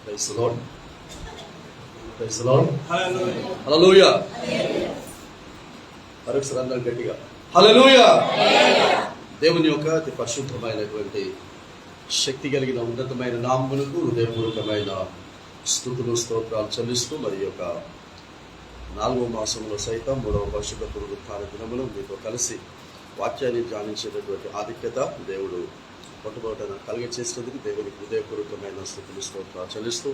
Praise the lord. Praise the lord. Hallelujah. మరొకసారి అందరం గట్టిగా హల్లెలూయా. దేవుని యొక్క అతి పరిశుద్ధమైనటువంటి శక్తి కలిగిన ఉన్నతమైన నామమునకు హృదయపూర్వకమైన స్తుతులు స్తోత్రాలు చెల్లిస్తూ మరి యొక్క 4వ మాసంలో సైతం 3వ పరిశుద్ధ పునరుత్థాన దినములు మీతో కలిసి వాక్యాన్ని ధ్యానించేటటువంటి ఆధిక్యత దేవుడు మొట్టమొదట కలిగచేసినందుకు దేవునికి హృదయపూర్వకమైన స్తుతులు స్తోత్రాలు చెల్లిస్తూ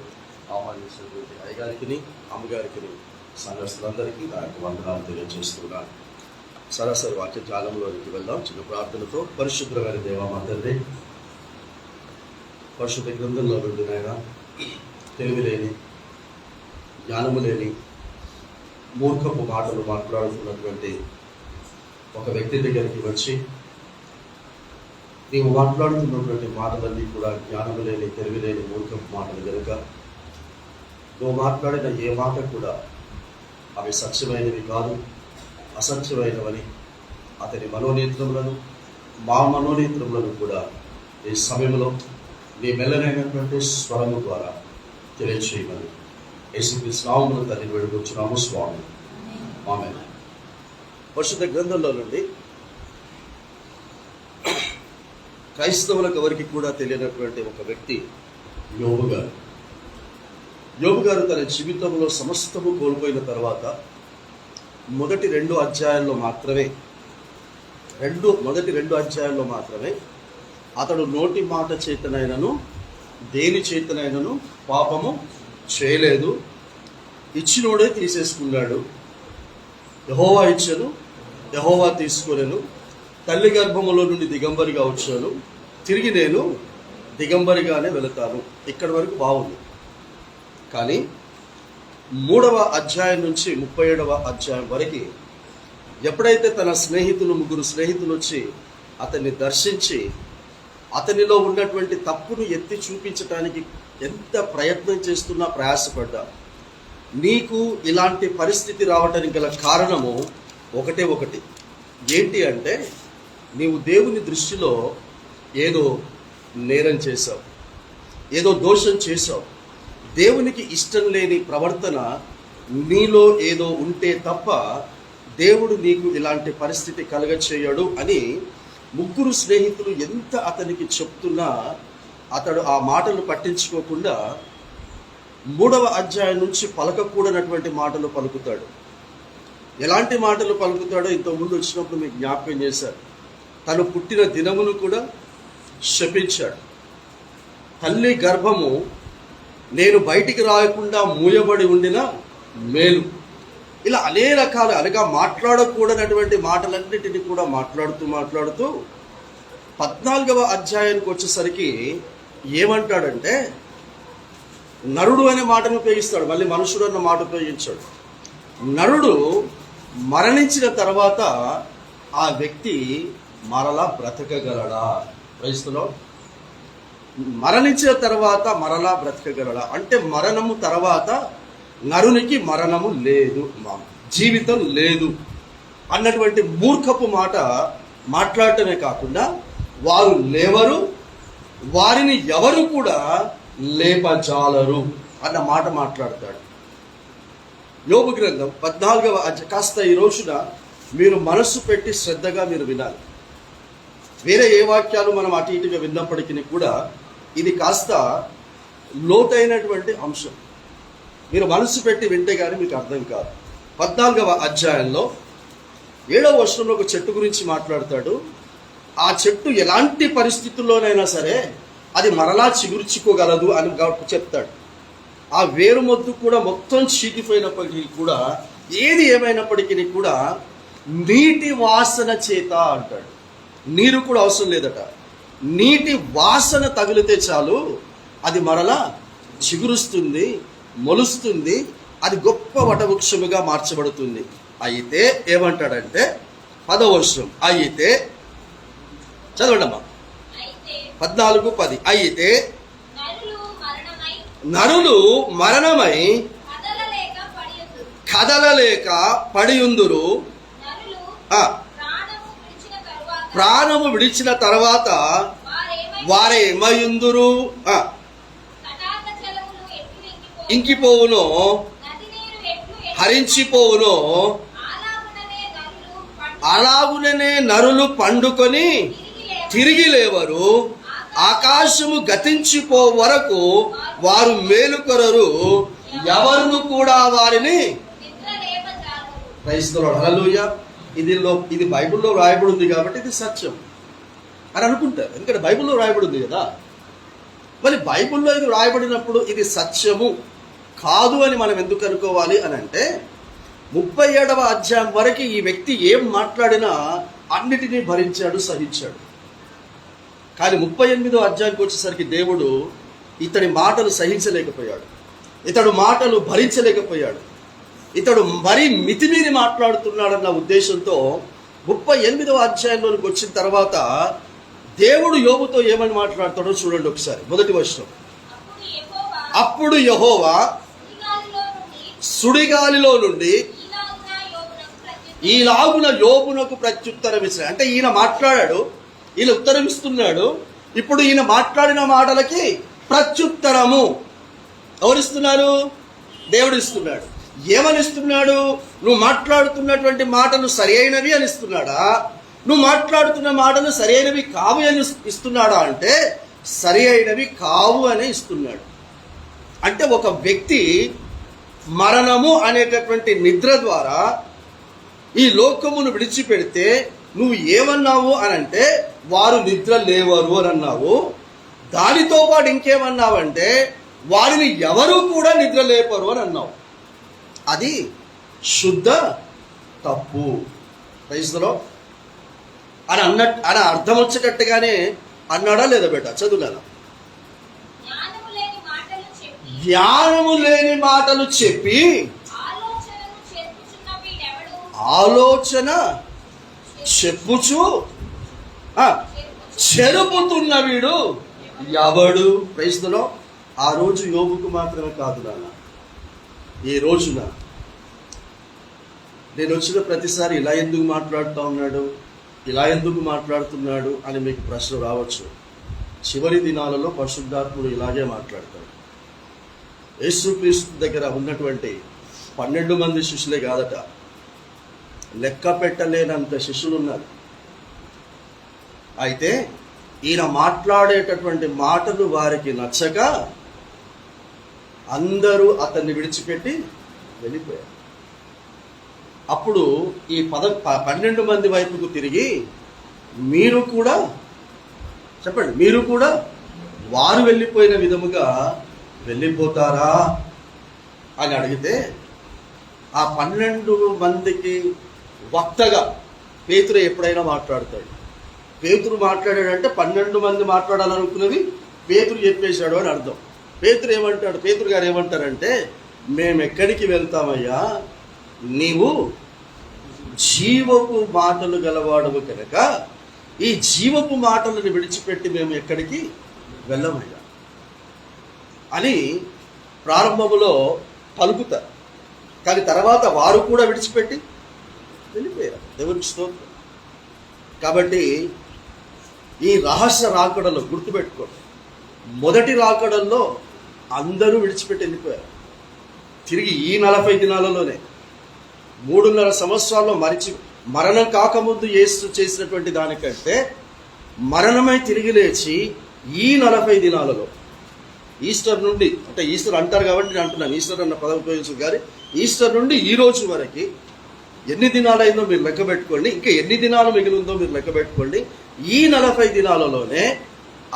ఆహ్వానించినటువంటి అయ్యగారికి అమ్మగారికి సంఘస్థులందరికీ నా యొక్క వందనాలు తెలియజేస్తున్నాను. సరాసరి వాక్య ధ్యానంలోనికి వెళ్దాం. చిన్న ప్రార్థనతో. పరిశుద్ధమైన దేవా మా తండ్రి, పరిశుద్ధ గ్రంథంలో నుండి నాయన తెలివి లేని, జ్ఞానము లేని, మూర్ఖపు మాటలు మాట్లాడుతున్నటువంటి ఒక వ్యక్తి దగ్గరికి వచ్చి నీవు మాట్లాడుతున్నటువంటి మాటలన్నీ కూడా జ్ఞానము లేని, తెలివి లేని, మూర్ఖపు మాటలు కనుక నువ్వు మాట్లాడిన ఏ మాట కూడా అవి సత్యమైనవి కాదు, అసత్యమైనవని అతని మనోనేత్రములను మా మనోనేత్రములను కూడా ఈ సమయంలో నీ మెల్లనైనటువంటి స్వరము ద్వారా తెలియచేయమని యేసుక్రీస్తు నామములో తండ్రిని వేడుకొంచున్నాము స్వామి. ఆమేన్. పరిశుద్ధ గ్రంథంలో నుండి క్రైస్తవులకు ఎవరికి కూడా తెలియనటువంటి ఒక వ్యక్తి యోబు గారు. యోబు గారు తన జీవితంలో సమస్తము కోల్పోయిన తర్వాత మొదటి రెండు అధ్యాయాల్లో మాత్రమే అతడు నోటి మాట చేతనైనను దేని చేతనైనను పాపము చేయలేదు, ఇచ్చినోడే తీసేసుకున్నాడు, యెహోవా ఇచ్చాను, యెహోవా తీసుకోలేను, తల్లి గర్భములో నుండి దిగంబరిగా వచ్చాను, తిరిగి నేను దిగంబరిగానే వెళతాను. ఇక్కడి వరకు బాగుంది. కానీ 3వ అధ్యాయం నుంచి 37వ అధ్యాయం వరకు ఎప్పుడైతే తన ముగ్గురు స్నేహితులు వచ్చి అతన్ని దర్శించి అతనిలో ఉన్నటువంటి తప్పును ఎత్తి చూపించడానికి ఎంత ప్రయత్నం చేస్తున్నా ప్రయాసపడ్డా, నీకు ఇలాంటి పరిస్థితి రావడానికి గల కారణము ఒకటి ఏంటి అంటే నీవు దేవుని దృష్టిలో ఏదో నేరం చేశావు, ఏదో దోషం చేశావు, దేవునికి ఇష్టం లేని ప్రవర్తన నీలో ఏదో ఉంటే తప్ప దేవుడు నీకు ఇలాంటి పరిస్థితి కలగచేయడు అని ముగ్గురు స్నేహితులు ఎంత అతనికి చెప్తున్నా అతడు ఆ మాటలు పట్టించుకోకుండా 3వ అధ్యాయం నుంచి పలకకూడనటువంటి మాటలు పలుకుతాడు. ఎలాంటి మాటలు పలుకుతాడో ఇంతకుముందు వచ్చినప్పుడు మీకు జ్ఞాపకం చేశారు. తను పుట్టిన దినమును కూడా శపించాడు. తల్లి గర్భము నేను బయటికి రాకుండా మూయబడి ఉండిన మేలు, ఇలా అనేక రకాలు అనగా మాట్లాడకూడనటువంటి మాటలన్నిటిని కూడా మాట్లాడుతూ 14వ అధ్యాయానికి వచ్చేసరికి ఏమంటాడంటే నరుడు అనే మాటను ఉపయోగిస్తాడు. మళ్ళీ మనుషుడు అన్న మాట ఉపయోగించాడు. నరుడు మరణించిన తర్వాత ఆ వ్యక్తి మరలా బ్రతకగలడా? క్రైస్తవులో మరణించిన తర్వాత మరలా బ్రతకగలడా అంటే మరణము తర్వాత నరునికి మరణము లేదు, జీవితం లేదు అన్నటువంటి మూర్ఖపు మాట మాట్లాడటమే కాకుండా వారు లేవరు, వారిని ఎవరు కూడా లేపజాలరు అన్న మాట మాట్లాడతాడు. యోబు గ్రంథం 14వ అధ్యాయం కాస్త ఈ రోజున మీరు మనస్సు పెట్టి శ్రద్ధగా మీరు వినాలి. వేరే ఏ వాక్యాలు మనం అటు ఇటుగా విన్నప్పటికీ కూడా ఇది కాస్త లోతైనటువంటి అంశం. మీరు మనసు పెట్టి వింటే కానీ మీకు అర్థం కాదు. 14వ అధ్యాయంలో 7వ వచనంలో ఒక చెట్టు గురించి మాట్లాడతాడు. ఆ చెట్టు ఎలాంటి పరిస్థితుల్లోనైనా సరే అది మరలా చిగుర్చుకోగలదు అని చెప్తాడు. ఆ వేరు మొద్దు కూడా మొత్తం చీకిపోయినప్పటికీ కూడా ఏది ఏమైనప్పటికీ కూడా నీటి వాసన చేత అంటాడు. నీరు కూడా అవసరం లేదట, నీటి వాసన తగిలితే చాలు అది మరలా చిగురుస్తుంది, మొలుస్తుంది, అది గొప్ప వటవృక్షముగా మార్చబడుతుంది. అయితే ఏమంటాడంటే 10వ వచనం, అయితే చదవండమ్మా 14:10 అయితే నరులు మరణమై కదలలేక పడియుందురు, ప్రాణము విడిచిన తర్వాత వారేమయుందురు, ఇంకిపోవునో హరించిపోవునో అలాగుననే నరులు పండుకొని తిరిగి లేవరు. ఆకాశము గతించిపో వరకు వారు మేలుకొరరు, ఎవరును కూడా వారిని. క్రైస్తవుడు హల్లెలూయా. ఇది బైబిల్లో రాయబడి ఉంది కాబట్టి ఇది సత్యం అని అనుకుంటారు. ఎందుకంటే బైబిల్లో రాయబడి ఉంది కదా. మరి బైబిల్లో ఇది రాయబడినప్పుడు ఇది సత్యము కాదు అని మనం ఎందుకు అనుకోవాలి అని అంటే 37వ అధ్యాయం వరకు ఈ వ్యక్తి ఏం మాట్లాడినా అన్నిటినీ భరించాడు, సహించాడు. కానీ 38వ అధ్యాయానికి వచ్చేసరికి దేవుడు ఇతడి మాటలు సహించలేకపోయాడు, ఇతడు మాటలు భరించలేకపోయాడు, ఇతడు మరీ మితిమీరి మాట్లాడుతున్నాడన్న ఉద్దేశంతో 38వ అధ్యాయంలోనికి వచ్చిన తర్వాత దేవుడు యోబుతో ఏమని మాట్లాడతాడో చూడండి ఒకసారి. మొదటి వచనం, అప్పుడు యెహోవా సుడిగాలిలో నుండి ఈలాగున యోబునకు ప్రత్యుత్తరం ఇస్తాడు. అంటే ఈయన మాట్లాడాడు, ఈయన ఉత్తరం ఇస్తున్నాడు. ఇప్పుడు ఈయన మాట్లాడిన మాటలకి ప్రత్యుత్తరము ఎవరిస్తున్నారు? దేవుడు ఇస్తున్నాడు. ఏమని ఇస్తున్నాడు? నువ్వు మాట్లాడుతున్నటువంటి మాటలు సరి అయినవి అని ఇస్తున్నాడా? నువ్వు మాట్లాడుతున్న మాటలు సరి అయినవి కావు అని ఇస్తున్నాడా? అంటే సరి అయినవి కావు అని ఇస్తున్నాడు. అంటే ఒక వ్యక్తి మరణము అనేటటువంటి నిద్ర ద్వారా ఈ లోకమును విడిచిపెడితే నువ్వు ఏమన్నావు అని అంటే వారు నిద్ర లేవరు అని అన్నావు. దానితో పాటు ఇంకేమన్నావంటే వారిని ఎవరు కూడా నిద్ర లేపరు అని అన్నావు. అది శుద్ధ తప్పు. క్రైస్తవులో అని అని అర్థం వచ్చేటట్టుగానే అన్నాడా లేదా బేట? చదువులేదా? జ్ఞానము లేని మాటలు చెప్పి ఆలోచన చెప్పుచు చెరుపుతున్న వీడు ఎవడు? క్రైస్తవులో ఆ రోజు యోబుకు మాత్రమే కాదు నాన్న, ఈ రోజున నేను వచ్చిన ప్రతిసారి ఇలా ఎందుకు మాట్లాడుతూ ఉన్నాడు, ఇలా ఎందుకు మాట్లాడుతున్నాడు అని మీకు ప్రశ్న రావచ్చు. చివరి దినాలలో పరిశుద్ధాత్ముడు ఇలాగే మాట్లాడతాడు. యేసుక్రీస్తు దగ్గర ఉన్నటువంటి 12 మంది శిష్యులే కాదట, లెక్క పెట్టలేనంత శిష్యులు ఉన్నారు. అయితే ఈయన మాట్లాడేటటువంటి మాటలు వారికి నచ్చక అందరూ అతన్ని విడిచిపెట్టి వెళ్ళిపోయారు. అప్పుడు ఈ 12 మంది వైపుకు తిరిగి మీరు కూడా చెప్పండి, మీరు కూడా వారు వెళ్ళిపోయిన విధముగా వెళ్ళిపోతారా అని అడిగితే ఆ 12 మందికి వక్తగా పేతురు ఎప్పుడైనా మాట్లాడతాడు. పేతురు మాట్లాడాడంటే 12 మంది మాట్లాడాలనుకున్నవి పేతురు చెప్పేశాడు అని అర్థం. పేతురు ఏమంటాడు? పేతురు గారు ఏమంటారంటే, మేము ఎక్కడికి వెళ్తామయ్యా, నీవు జీవపు మాటలు గలవాడవు కనుక ఈ జీవపు మాటలను విడిచిపెట్టి మేము ఎక్కడికి వెళ్ళమయ్యా అని ప్రారంభములో పలుకుతారు. కానీ తర్వాత వారు కూడా విడిచిపెట్టి వెళ్ళిపోయారు. దేవునికి స్తోత్రం. కాబట్టి ఈ రహస్య రాకడలో గుర్తుపెట్టుకోండి, మొదటి రాకడల్లో అందరూ విడిచిపెట్టి వెళ్ళిపోయారు. తిరిగి ఈ 40 దినాలలోనే 3.5 సంవత్సరాల్లో మరణం కాకముందు యేసు చేసినటువంటి దానికంటే మరణమై తిరిగి లేచి ఈ 40 దినాలలో ఈస్టర్ నుండి, అంటే ఈస్టర్ అంటారు కాబట్టి నేను అంటున్నాను, ఈస్టర్ అన్న పదం ఉపయోగించు కానీ ఈస్టర్ నుండి ఈ రోజు వరకు ఎన్ని దినాలైందో మీరు లెక్క పెట్టుకోండి, ఇంకా ఎన్ని దినాలు మిగిలిందో మీరు లెక్క పెట్టుకోండి. ఈ 40 దినాలలోనే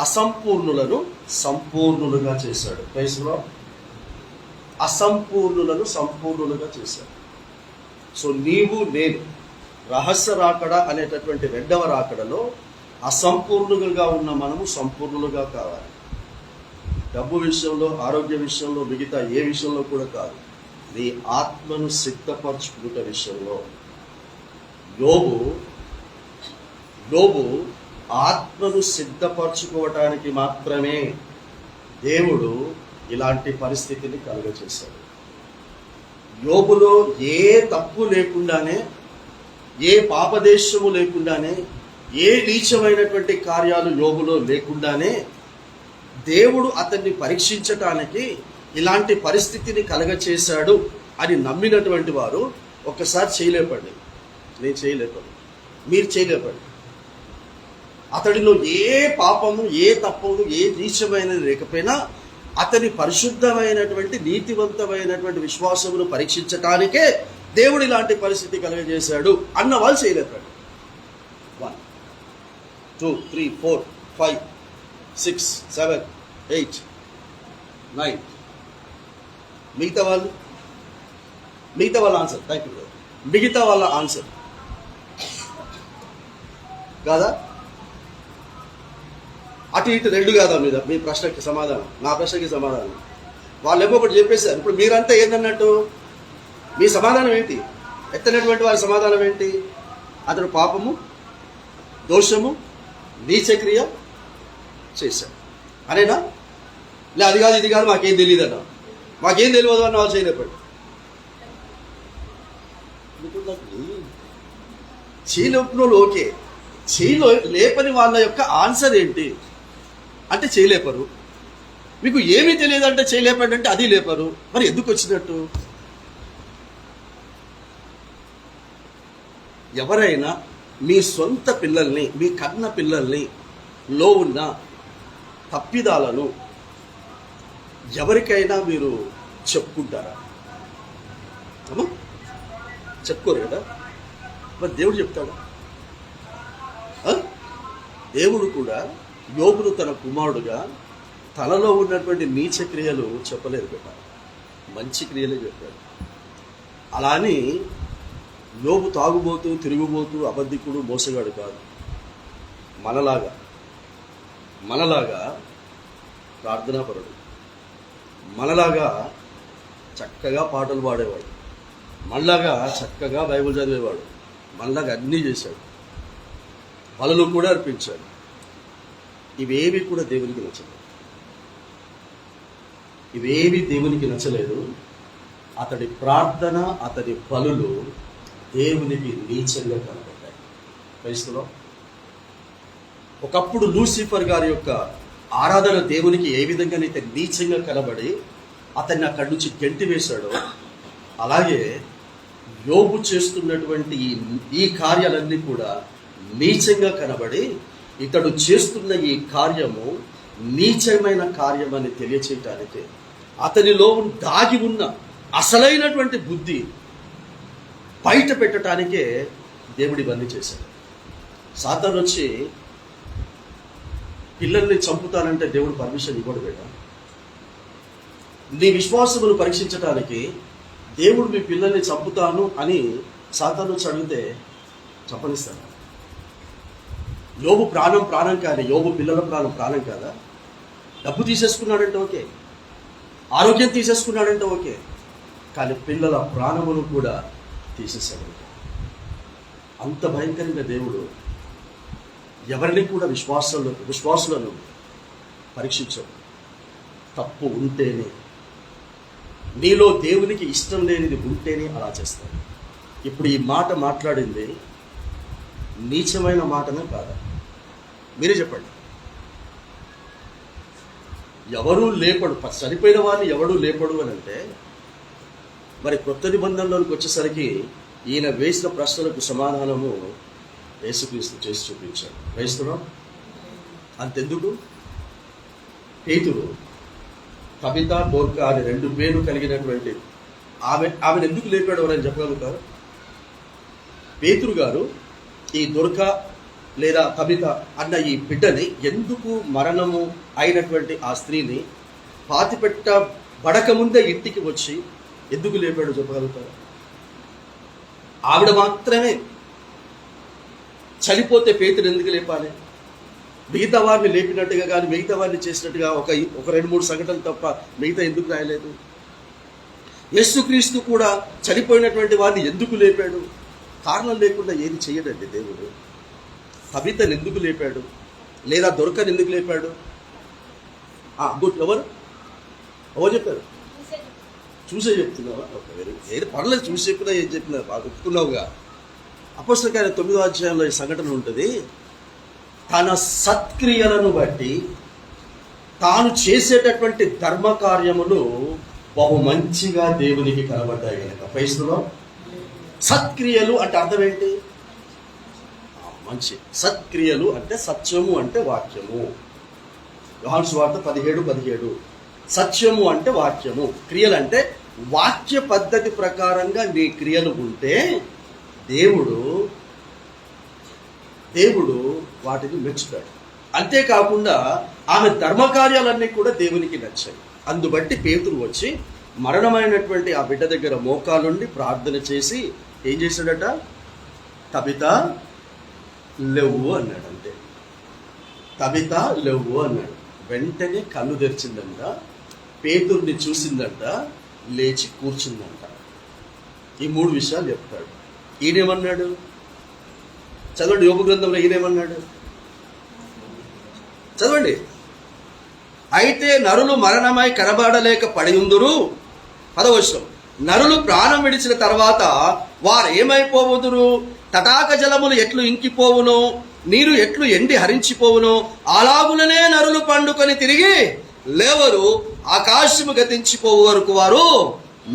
అసంపూర్ణులను సంపూర్ణులుగా చేశాడు. క్రైస్తవులో అసంపూర్ణులను సంపూర్ణులుగా చేశాడు. సో నీవు నేను రహస్య రాకడ అనేటటువంటి 2వ రాకడలో అసంపూర్ణులుగా ఉన్న మనము సంపూర్ణులుగా కావాలి. డబ్బు విషయంలో, ఆరోగ్య విషయంలో, మిగతా ఏ విషయంలో కూడా కాదు, నీ ఆత్మను సిద్ధపరచుకున్న విషయంలో. యోబు ఆత్మను సిద్ధపరచుకోవటానికి మాత్రమే దేవుడు ఇలాంటి పరిస్థితిని కలుగజేశాడు. యోబులో ఏ తప్పు లేకుండానే, ఏ పాపదేశము లేకుండానే, ఏ నీచమైనటువంటి కార్యాలు యోబులో లేకుండానే దేవుడు అతన్ని పరీక్షించటానికి ఇలాంటి పరిస్థితిని కలగచేశాడు అని నమ్మినటువంటి వారు ఒక్కసారి చేయలేపండి. నేను చేయలేపండి, మీరు చేయలేపండి. అతడిలో ఏ పాపము, ఏ తప్పము, ఏ నీచమైనది లేకపోయినా అతని పరిశుద్ధమైనటువంటి నీతివంతమైనటువంటి విశ్వాసమును పరీక్షించటానికే దేవుడు ఇలాంటి పరిస్థితి కలుగజేశాడు అన్న వాళ్ళు చేయలేపండి. 1 2 3 4 5 6 7 8 9 మిగతా వాళ్ళ ఆన్సర్. Thank you. మిగతా వాళ్ళ ఆన్సర్ కాదా? అటు ఇటు రెండు కాదా? మీద మీ ప్రశ్నకి సమాధానం, నా ప్రశ్నకి సమాధానం. వాళ్ళు ఏమో ఒకటి చెప్పేశారు. ఇప్పుడు మీరంతా ఏందన్నట్టు? మీ సమాధానం ఏంటి? ఎత్తనటువంటి వారి సమాధానం ఏంటి? అతడు పాపము, దోషము, నీచక్రియ చేశాడు అనేనా? లే అది కాదు ఇది కాదు మాకేం తెలియదు అన్న, మాకేం తెలియదు అన్న వాళ్ళు చేయలేపండి. చేయలేపిన ఓకే, లేపని వాళ్ళ యొక్క ఆన్సర్ ఏంటి అంటే చేయలేపరు. మీకు ఏమీ తెలియదు అంటే చేయలేపండి అంటే అది లేపరు. మరి ఎందుకు వచ్చినట్టు? ఎవరైనా మీ సొంత పిల్లల్ని, మీ కన్న పిల్లల్ని లో ఉన్న తప్పిదాలను ఎవరికైనా మీరు చెప్పుకుంటారా? అమ్మా చెప్పుకోరు కదా. మరి దేవుడు చెప్తాడా? దేవుడు కూడా యోబును తన కుమారుడుగా తనలో ఉన్నటువంటి నీచ క్రియలు చెప్పలేదు బిడ్డ, మంచి క్రియలే చెప్పాడు. అలా అని యోబు తాగుబోతూ, తిరుగుబోతూ, అబద్ధికుడు, మోసగాడు కాదు. మనలాగా ప్రార్థనాపరుడు, మనలాగా చక్కగా పాటలు పాడేవాడు, మనలాగా చక్కగా బైబిల్ చదివేవాడు, మనలాగా అన్నీ చేశాడు, బలులు కూడా అర్పించాడు. ఇవేవి కూడా దేవునికి నచ్చలేదు. ఇవేవి దేవునికి నచ్చలేదు. అతడి ప్రార్థన, అతడి బలులు దేవునికి నీచంగా కనబడ్డాయి. క్రైస్తవులో ఒకప్పుడు లూసిఫర్ గారి యొక్క ఆరాధన దేవునికి ఏ విధంగానైతే నీచంగా కనబడి అతన్ని అక్కడి నుంచి గెంటి వేశాడో, అలాగే యోబు చేస్తున్నటువంటి ఈ కార్యాలన్నీ కూడా నీచంగా కనబడి ఇతడు చేస్తున్న ఈ కార్యము నీచమైన కార్యం అని తెలియచేయటానికి అతనిలో దాగి ఉన్న అసలైనటువంటి బుద్ధి బయట పెట్టడానికే దేవుడు ఇవన్నీ చేశాడు. సాతాను వచ్చి పిల్లల్ని చంపుతానంటే దేవుడు పర్మిషన్ ఇవ్వడు బిడ్డ. నీ విశ్వాసమును పరీక్షించడానికి దేవుడు మీ పిల్లల్ని చంపుతాను అని సాతాను వచ్చి అడిగితే చంపనిస్తాడు. యోబు ప్రాణం కాదు, యోబు పిల్లల ప్రాణం కాదా? డబ్బు తీసేసుకున్నాడంటే ఓకే, ఆరోగ్యం తీసేసుకున్నాడంటే ఓకే, కానీ పిల్లల ప్రాణమును కూడా తీసేశాడు. అంత భయంకరంగా దేవుడు ఎవరిని కూడా విశ్వాసులను పరీక్షించడు. తప్పు ఉంటేనే, నీలో దేవునికి ఇష్టం లేనిది ఉంటేనే అలా చేస్తాడు. ఇప్పుడు ఈ మాట మాట్లాడింది నీచమైన మాటనే కాదా? మీరే చెప్పండి. ఎవరూ లేపడు, చనిపోయిన వారిని ఎవడూ లేపడు అని అంటే, మరి కొత్త నిబంధనలోకి వచ్చేసరికి ఈయన వేసిన ప్రశ్నలకు సమాధానము యేసుక్రీస్తు చేసి చూపించాడు. క్రైస్తవుడు అంతెందుకు, పేతురు, తబిత, దోర్కా అని 2 పేర్లు కలిగినటువంటి ఆమెను ఎందుకు లేపాడు అని చెప్పగలుగుతారు? పేతురు గారు ఈ దొర్కా లేదా తబిత అన్న ఈ బిడ్డని ఎందుకు మరణము అయినటువంటి ఆ స్త్రీని పాతిపెట్టబడక ముందే ఇంటికి వచ్చి ఎందుకు లేపాడు చెప్పగలుగుతారు? ఆవిడ మాత్రమే చనిపోతే పేతురు ఎందుకు లేపాలి? మిగతా వారిని లేపినట్టుగా కానీ మిగతా వారిని చేసినట్టుగా ఒక 2-3 సంఘటనలు తప్ప మిగతా ఎందుకు రాయలేదు? యేసుక్రీస్తు కూడా చనిపోయినటువంటి వారిని ఎందుకు లేపాడు? కారణం లేకుండా ఏది చేయడండి దేవుడు. తబితను ఎందుకు లేపాడు? లేదా దొరకని ఎందుకు లేపాడు? గుడ్. ఎవరు చెప్పారు? చూసే చెప్తున్నావా? Okay, very good. ఏది పర్లేదు, చూసి చెప్పినా ఏం చెప్పినా బాగా ఒప్పుకున్నావుగా. అపోస్తలుల కార్యం 9వ అధ్యాయంలో ఈ సంఘటన ఉంటుంది. తన సత్క్రియలను బట్టి తాను చేసేటటువంటి ధర్మ కార్యములు బహు మంచిగా దేవునికి కనబడ్డాయి కనుక క్రైస్తవులో సత్క్రియలు అంటే అర్థం ఏంటి? మంచి సత్క్రియలు అంటే సత్యము అంటే వాక్యము. యోహాను సువార్త 17:17. సత్యము అంటే వాక్యము, క్రియలు అంటే వాక్య పద్ధతి ప్రకారంగా నీ క్రియలు ఉంటే దేవుడు వాటిని మెచ్చుతాడు. అంతేకాకుండా ఆమె ధర్మకార్యాలన్నీ కూడా దేవునికి నచ్చాయి. అందుబట్టి పేతురు వచ్చి మరణమైనటువంటి ఆ బిడ్డ దగ్గర మోకాలుండి ప్రార్థన చేసి ఏం చేశాడట? తబిత లేవు అన్నాడు. అంతే, తబిత లేవు అన్నాడు. వెంటనే కళ్ళు తెరిచిందంట, పేతుర్ని చూసిందంట, లేచి కూర్చుందంట. ఈ 3 విషయాలు చెప్తాడు. ఈయనేమన్నాడు? చదవండి, యోబు గ్రంథంలో ఈయనేమన్నాడు చదవండి. అయితే నరులు మరణమై కనబడలేక పడియుందురు. 10వ వచనం, నరులు ప్రాణం విడిచిన తర్వాత వారు ఏమైపోవుదురు? తటాక జలములు ఎట్లు ఇంకిపోవును, నీరు ఎట్లు ఎండి హరించిపోవును, అలాగులనే నరులు పండుకొని తిరిగి లేవరు. ఆకాశము గతించిపోవు వరకు వారు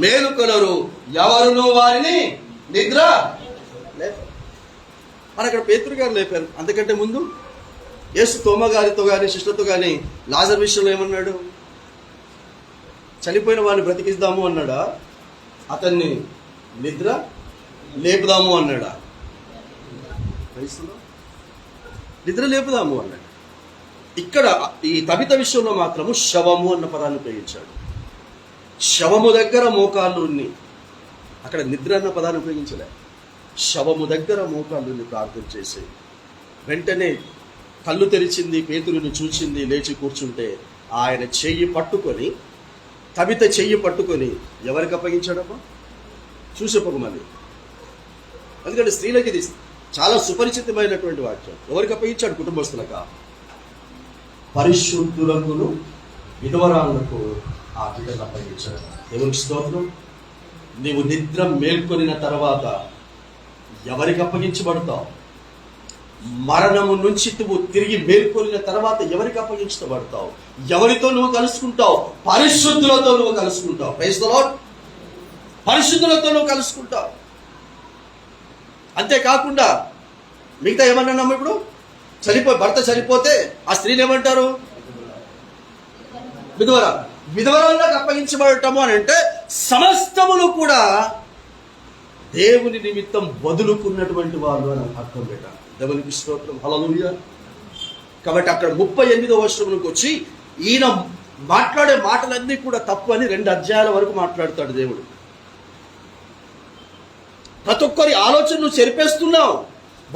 మేలుకొనరు, ఎవరును వారిని నిద్ర లేపారు. మన అక్కడ పేతురు గారు లేపారు. అంతకంటే ముందు యేసు తోమ గారితో కానీ శిష్యులతో కానీ లాజరు విషయంలో ఏమన్నాడు? చనిపోయిన వాడిని బ్రతికిద్దాము అన్నాడా? అతన్ని నిద్ర లేపుదాము అన్నాడా? నిద్ర లేపుదాము అన్నాడు. ఇక్కడ ఈ తబిత విషయంలో మాత్రము శవము అన్న పదాన్ని ఉపయోగించాడు. శవము దగ్గర మోకాళ్ళు ఉన్ని, అక్కడ నిద్ర అన్న పదాన్ని ఉపయోగించలే. శవము దగ్గర మోకాళ్ళుని ప్రార్థన చేసి వెంటనే కళ్ళు తెరిచింది, పేతురుని చూచింది, లేచి కూర్చుంటే ఆయన చెయ్యి పట్టుకొని, తబిత చెయ్యి పట్టుకొని ఎవరికి అప్పగించాడమ్మా? చూసేపకమని. ఎందుకంటే స్త్రీలకి ఇది చాలా సుపరిచితమైనటువంటి వాక్యం. ఎవరికి అప్పగించాడు? కుటుంబస్తులక, పరిశుద్ధులకును విధవరాలకు ఆ బిడ్డను అప్పగించాడు. దేవునికి స్తోత్రం. నీవు నిద్ర మేల్కొనిన తర్వాత ఎవరికి అప్పగించబడతావు? మరణము నుంచి నువ్వు తిరిగి మేల్కొనిన తర్వాత ఎవరికి అప్పగించబడతావు? ఎవరితో నువ్వు కలుసుకుంటావు? పరిశుద్ధులతో నువ్వు కలుసుకుంటావు. Praise the lord. పరిశుద్ధులతో నువ్వు కలుసుకుంటావు. అంతేకాకుండా మిగతా ఏమన్నాము ఇప్పుడు? భర్త చనిపోతే ఆ స్త్రీని ఏమంటారు? విధవరాలకు అప్పగించబడటము అని అంటే సమస్తమును కూడా దేవుని నిమిత్తం వదులుకున్నటువంటి వాళ్ళు అని అర్థం పెట్టారు. దేవునికి స్తోత్రం, హల్లెలూయా. కాబట్టి అక్కడ 38వ వచనంలోకి వచ్చి ఈయన మాట్లాడే మాటలన్నీ కూడా తప్పు అని 2 అధ్యాయాల వరకు మాట్లాడతాడు దేవుడు. ప్రతి ఒక్కరి ఆలోచన నువ్వు చెరిపేస్తున్నావు.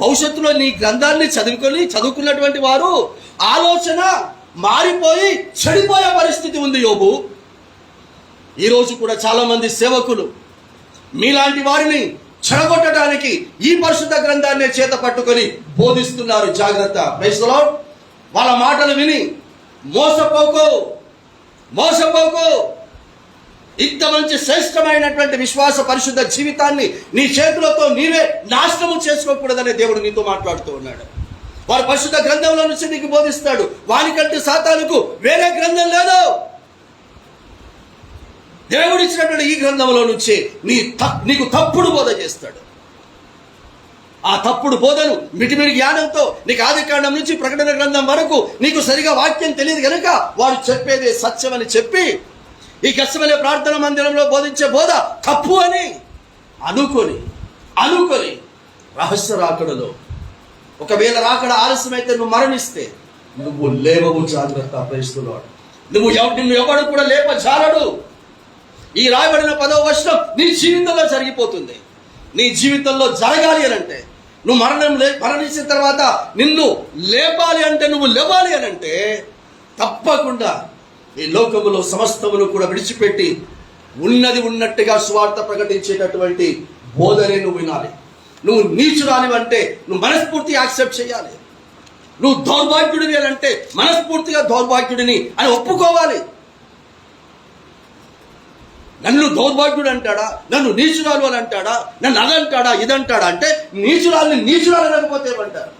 భవిష్యత్తులో నీ గ్రంథాన్ని చదువుకున్నటువంటి వారు ఆలోచన మారిపోయి చెడిపోయే పరిస్థితి ఉంది యోబు. ఈరోజు కూడా చాలా మంది సేవకులు మీలాంటి వారిని చెడగొట్టడానికి ఈ పరిశుద్ధ గ్రంథాన్ని చేత పట్టుకొని బోధిస్తున్నారు. జాగ్రత్త. Praise the Lord. వాళ్ళ మాటలు విని మోసపోకు. ఇంత మంచి శ్రేష్టమైనటువంటి విశ్వాస పరిశుద్ధ జీవితాన్ని నీ చేతులతో నీవే నాశనము చేసుకోకూడదనే దేవుడు నీతో మాట్లాడుతూ ఉన్నాడు. వారి పరిశుద్ధ గ్రంథంలో నుంచి నీకు బోధిస్తాడు. వానికంటే సాతానుకు వేరే గ్రంథం లేదు. దేవుడు ఇచ్చినటువంటి ఈ గ్రంథంలో నుంచి నీకు తప్పుడు బోధ చేస్తాడు. ఆ తప్పుడు బోధను మిటిమిడి జ్ఞానంతో నీకు ఆదికాండం నుంచి ప్రకటన గ్రంథం వరకు నీకు సరిగా వాక్యం తెలియదు కనుక వాడు చెప్పేది సత్యమని చెప్పి ఈ గెత్సేమనే ప్రార్థన మందిరంలో బోధించే బోధ తప్పు అని అనుకొని రహస్య రాకడలో ఒకవేళ రాకడ ఆలస్యమైతే నువ్వు మరణిస్తే నువ్వు లేవవు. జాగ్రత్త. Praise the Lord. నిన్ను ఎవడు కూడా లేపజాలడు. ఈ రాయబడిన 10వ వచనం నీ జీవితంలో జరిగిపోతుంది. నీ జీవితంలో జరగాలి అని అంటే, నువ్వు మరణించిన తర్వాత నిన్ను లేపాలి అంటే, నువ్వు లేవాలి అని అంటే తప్పకుండా ఈ లోకములో సమస్తమును కూడా విడిచిపెట్టి ఉన్నది ఉన్నట్టుగా సువార్త ప్రకటించేటటువంటి బోధనే నువ్వు వినాలి. నువ్వు నీచురాలివి అంటే నువ్వు మనస్ఫూర్తిగా యాక్సెప్ట్ చేయాలి. నువ్వు దౌర్భాగ్యుడివి అని అంటే మనస్ఫూర్తిగా దౌర్భాగ్యుడిని అని ఒప్పుకోవాలి. నన్ను దౌర్భాగ్యుడు అంటాడా, నన్ను నీచురాలు అని అంటాడా, నన్ను అదంటాడా ఇదంటాడా అంటే నీచురాలు అనకపోతే ఏమంటారు?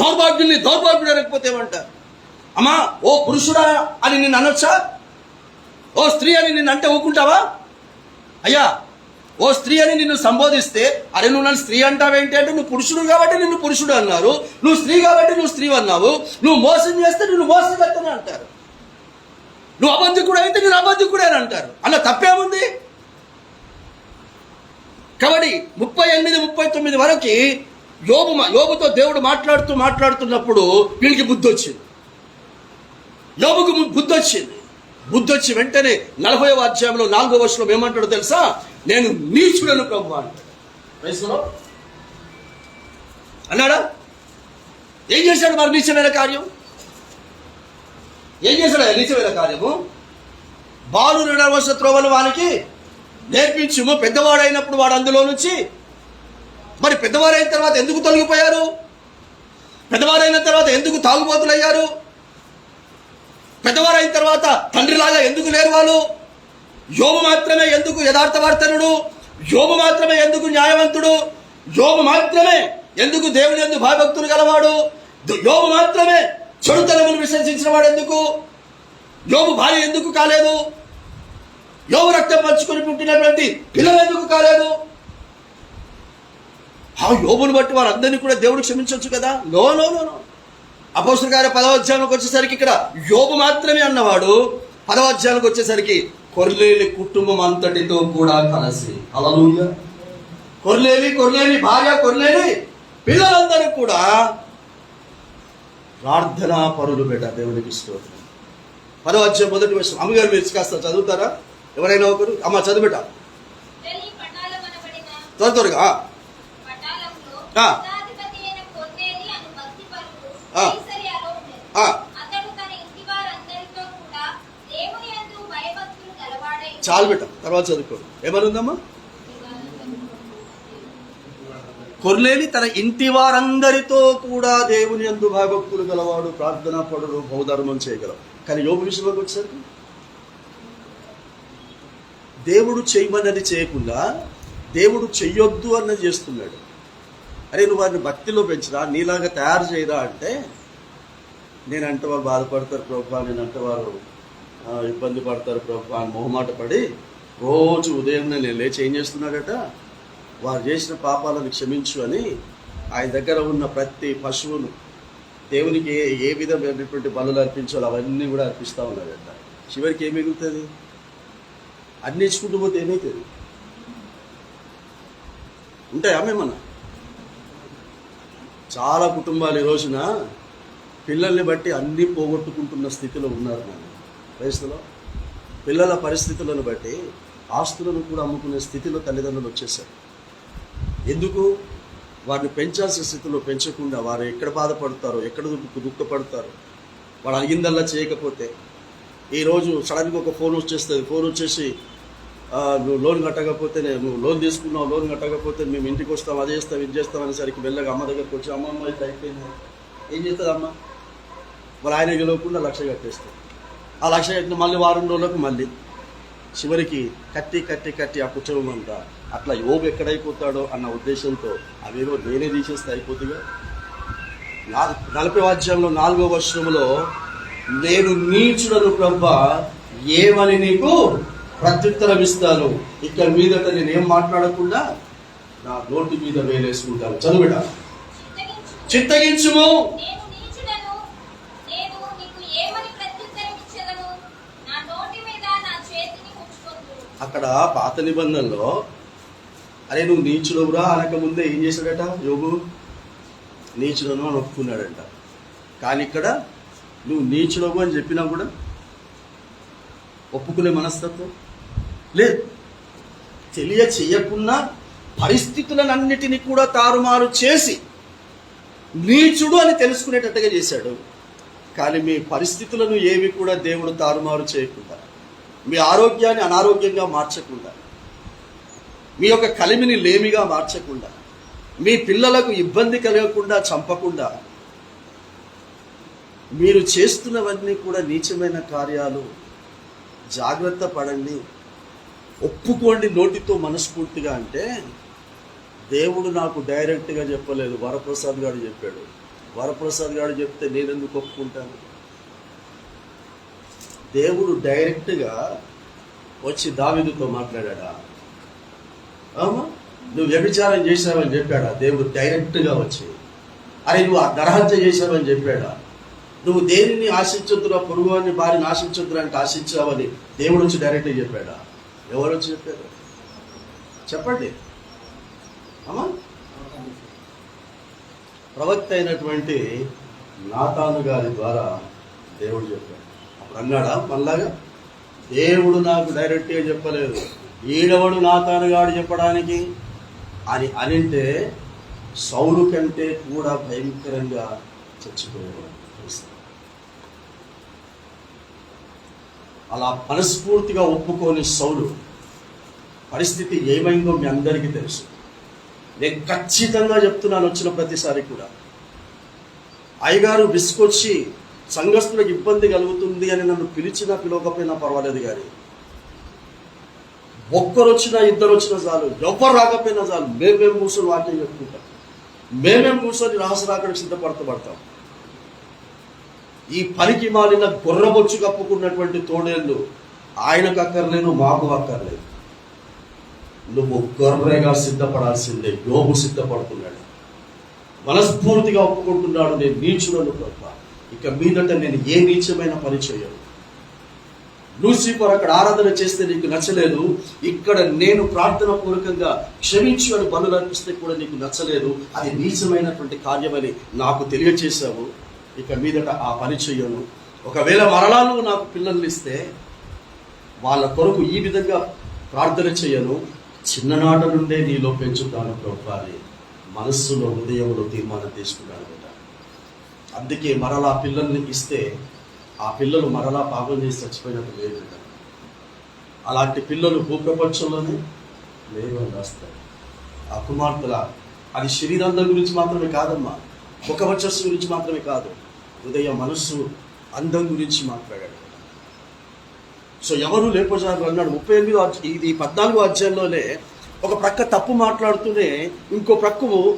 దౌర్భాగ్యుడిని దౌర్భాగ్యుడు అనకపోతే ఏమంటారు? అమ్మా ఓ పురుషుడా అని నిన్ను అనొచ్చా? ఓ స్త్రీ అని నిన్ను అంటే ఊకుంటావా? అయ్యా ఓ స్త్రీ అని నిన్ను సంబోధిస్తే అరే నువ్వు నన్ను స్త్రీ అంటావేంటి అంటే నువ్వు పురుషుడు కాబట్టి నిన్ను పురుషుడు అన్నారు, నువ్వు స్త్రీ కాబట్టి నువ్వు స్త్రీ అన్నావు, నువ్వు మోసం చేస్తే నిన్ను మోసగత్తని అంటారు, నువ్వు అబద్ధికుడు అయితే నేను అబద్ధికుడే అని అంటారు. అన్న తప్పేముంది? కాబట్టి 38, 39 వరకు యోబుతో దేవుడు మాట్లాడుతున్నప్పుడు వీళ్ళకి బుద్ధి వచ్చింది. యోబుకు బుద్ధి వచ్చి వెంటనే 40వ అధ్యాయంలో 4వ వచనంలో ఏమంటాడో తెలుసా? నేను నీచుడను ప్రభువా అంటాడు. వయసులో అన్నాడా? ఏం చేశాడు మరి నీచమైన కార్యం? ఏం చేశాడు నీచమైన కార్యము? బాలు 2వ వర్ష త్రోవలు వానికి నేర్పించుము, పెద్దవాడైనప్పుడు వాడు అందులో నుంచి. మరి పెద్దవారైన తర్వాత ఎందుకు తొలగిపోయారు? పెద్దవారైన తర్వాత ఎందుకు తాగుబోతులయ్యారు? పెద్దవారైన తర్వాత తండ్రిలాగా ఎందుకు లేరు వాళ్ళు? యోబు మాత్రమే ఎందుకు యథార్థవర్తనుడు? యోబు మాత్రమే ఎందుకు న్యాయవంతుడు? యోబు మాత్రమే ఎందుకు దేవుని యందు భయభక్తులు గలవాడు? యోబు మాత్రమే చెడుతనమును విసర్జించిన వాడు ఎందుకు? యోబు భార్య ఎందుకు కాలేదు? యోబు రక్తం పంచుకొని పుట్టినటువంటి పిల్లలు ఎందుకు కాలేదు? ఆ యోబుని బట్టి వారందరినీ కూడా దేవుడు క్షమించవచ్చు కదా? నో. అపోస్తలుల కార్యం 10వ అధ్యాయంలోకి వచ్చేసరికి ఇక్కడ యోబు మాత్రమే అన్నవాడు 10వ అధ్యాయంలోకి వచ్చేసరికి కొర్నేలి కుటుంబం అంతటితో కూడా కలిసి, హల్లెలూయా, కొర్నేలి భార్య, కొర్నేలి పిల్లలందరూ కూడా ప్రార్థనా పరులు బెట. దేవునికి స్తోత్రం. 10వ అధ్యాయం 1వ వచనం. అమ్మగారు మీరు కాస్త చదువుతారా? ఎవరైనా ఒకరు? అమ్మ చదువుబెట్ట త్వరగా. చాలు బిడ్డ, తర్వాత చదువుకో. ఏమనుందమ్మా? కొర్నేలి తన ఇంటి వారందరితో కూడా దేవుని యందు భయభక్తులు గలవాడు, ప్రార్థనా పరుడు, బహుధర్మం చేయగలవు. కానీ యోబు విషయంలోకి వచ్చేసరికి దేవుడు చేయమన్నది చేయకుండా దేవుడు చెయ్యొద్దు అన్నది చేస్తున్నాడు. అరే నువ్వు వారిని భక్తిలో పెంచరా, నీలాగా తయారు చేయరా అంటే నేనంటే వాళ్ళు బాధపడతారు ప్రభా, నేనంటే వారు ఇబ్బంది పడతారు ప్రభా అని మొహమాట పడి రోజు ఉదయం నేను లేచి ఏం చేస్తున్నాడట? వారు చేసిన పాపాలను క్షమించు అని ఆయన దగ్గర ఉన్న ప్రతి పశువును దేవునికి ఏ విధమైనటువంటి బలులు అర్పించాలో అవన్నీ కూడా అర్పిస్తూ ఉన్నాడట. చివరికి ఏం మిగులుతుంది? అన్ని ఇచ్చుకుంటూ పోతే ఏమవుతుంది? ఉంటాయా మేమన్నా? చాలా కుటుంబాలు ఈ రోజున పిల్లల్ని బట్టి అన్నీ పోగొట్టుకుంటున్న స్థితిలో ఉన్నారు. మన వయసులో పిల్లల పరిస్థితులను బట్టి ఆస్తులను కూడా అమ్ముకునే స్థితిలో తల్లిదండ్రులు వచ్చేసారు. ఎందుకు? వారిని పెంచాల్సిన స్థితిలో పెంచకుండా వారు ఎక్కడ బాధపడతారో, ఎక్కడ దుఃఖపడతారో, వాడు అడిగిందల్లా చేయకపోతే ఈరోజు సడన్గా ఒక ఫోన్ వచ్చేస్తుంది. ఫోన్ వచ్చేసి నువ్వు లోన్ కట్టకపోతే, నువ్వు లోన్ తీసుకున్నావు, లోన్ కట్టకపోతే మేము ఇంటికి వస్తాం, అది చేస్తాం, ఇది చేస్తాం అనేసరికి వెళ్ళగా అమ్మ దగ్గరకు వచ్చి అమ్మమ్మ ఇది అయిపోయింది. ఏం చేస్తుంది అమ్మ? మరి ఆయన గెలవకుండా 1,00,000 కట్టేస్తుంది. ఆ 1,00,000 కట్టిన మళ్ళీ వారం రోజులకు మళ్ళీ చివరికి కట్టి ఆ కుటుంబం అంతా అట్లా యోబు ఎక్కడైపోతాడో అన్న ఉద్దేశంతో అవేవో నేనే తీసేస్తే అయిపోతుందిగా. 40వ అధ్యాయంలో 4వ వచనంలో నేను నీచుడను ప్రభువా, ఏమని నీకు ప్రత్యుత్తరం ఇస్తాను, ఇక్కడ మీదట నేనేం మాట్లాడకుండా నా నోటి మీద వేలేసుకుంటాను. చదువుట. చిత్తగించుము, అక్కడ పాత నిబంధనలో అరే నువ్వు నీచుడవురా అనకముందే ఏం చేశాడట యోబు? నీచుడను అని ఒప్పుకున్నాడంట. కానీ ఇక్కడ నువ్వు నీచుడవు అని చెప్పినా కూడా ఒప్పుకునే మనస్తత్వం లేదు. చెయ్యకున్నా పరిస్థితులన్నిటినీ కూడా తారుమారు చేసి నీచుడు అని తెలుసుకునేటట్టుగా చేశాడు. కానీ మీ పరిస్థితులను ఏవి కూడా దేవుడు తారుమారు చేయకుండా, మీ ఆరోగ్యాన్ని అనారోగ్యంగా మార్చకుండా, మీ యొక్క కలిమిని లేమిగా మార్చకుండా, మీ పిల్లలకు ఇబ్బంది కలగకుండా చంపకుండా, మీరు చేస్తున్నవన్నీ కూడా నీచమైన కార్యాలు. జాగ్రత్త పడండి, ఒప్పుకోండి నోటితో మనస్ఫూర్తిగా. అంటే దేవుడు నాకు డైరెక్ట్గా చెప్పలేదు, వరప్రసాద్ గారు చెప్పాడు. వరప్రసాద్ గారు చెప్తే నేనెందుకు ఒప్పుకుంటాను? దేవుడు డైరెక్ట్గా వచ్చి దావీదుతో మాట్లాడా? నువ్వు వ్యభిచారం చేశావని చెప్పాడా? దేవుడు డైరెక్ట్గా వచ్చి, అరే నువ్వు ఆ నరహత్య చేశావని చెప్పాడా? నువ్వు దేనిని ఆశించొద్దురా, పొరుగు అని భార్యని ఆశించొద్దురా అంటే ఆశించావని దేవుడు వచ్చి డైరెక్ట్గా చెప్పాడా? ఎవరు వచ్చి చెప్పారు చెప్పండి అమ్మా? ప్రవక్త అయినటువంటి నాతాను గారి ద్వారా దేవుడు చెప్పాడు. అప్పుడు అన్నాడా మళ్ళాగా? దేవుడు నాకు డైరెక్ట్గా చెప్పలేదు, ఈడవడు నాతాను గాడు చెప్పడానికి అని అనింటే సౌలు కంటే కూడా భయంకరంగా చచ్చిపోయేవాడు. అలా మనస్ఫూర్తిగా ఒప్పుకోని సౌలు పరిస్థితి ఏమైందో మీ అందరికీ తెలుసు. నేను ఖచ్చితంగా చెప్తున్నాను, వచ్చిన ప్రతిసారి కూడా అయ్యగారు విసుకొచ్చి సంఘస్థులకు ఇబ్బంది కలుగుతుంది అని నన్ను పిలిచినా పిలవకపోయినా పర్వాలేదు, కానీ ఒక్కరు వచ్చినా ఇద్దరు వచ్చినా చాలు, ఎవ్వరు రాకపోయినా చాలు, మేమేం కూర్చొని వాక్యం చెప్పుకుంటాం, మేమేం కూర్చొని రహస్యరాకడికి సిద్ధపడతాం. ఈ పనికి మాలిన గొర్రబొచ్చు కప్పుకున్నటువంటి తోడేళ్ళు ఆయనకు అక్కర్లేదు, మాకు అక్కర్లేదు. నువ్వు గొర్రెగా సిద్ధపడాల్సిందే. యోబు సిద్ధపడుతున్నాడు, మనస్ఫూర్తిగా ఒప్పుకుంటున్నాడు, నేను నీచులను తప్ప ఇక మీదట నేను ఏ నీచమైన పని చేయను. లూసిఫర్ అక్కడ ఆరాధన చేస్తే నీకు నచ్చలేదు, ఇక్కడ నేను ప్రార్థన పూర్వకంగా క్షమించు అని బలులు అర్పిస్తే కూడా నీకు నచ్చలేదు, అది నీచమైనటువంటి కార్యమని నాకు తెలియచేశావు, ఇక మీదట ఆ పని చెయ్యను. ఒకవేళ మరలా నువ్వు నాకు పిల్లల్ని ఇస్తే వాళ్ళ కొరకు ఈ విధంగా ప్రార్థన చేయను, చిన్ననాట నుండే నీలో పెంచుతాను ప్రభువా అని మనస్సులో హృదయంలో తీర్మానం తీసుకున్నాను కదా. అందుకే మరలా పిల్లల్ని ఇస్తే ఆ పిల్లలు మరలా పాపం చేసి చచ్చిపోయినట్టు లేదు కదా. అలాంటి పిల్లలు భూప్రపంచంలోనే లేరు అని రాస్తారు. ఆ కుమార్తెల అది శరీరాంతం గురించి మాత్రమే కాదమ్మా, ముఖ వర్చస్సు గురించి మాత్రమే కాదు, హృదయ మనస్సు అందం గురించి మాట్లాడాడు. సో ఎవరు లేకపోతే అన్నాడు 38 ఇది 14 అధ్యాయంలోనే ఒక ప్రక్క తప్పు మాట్లాడుతూనే ఇంకో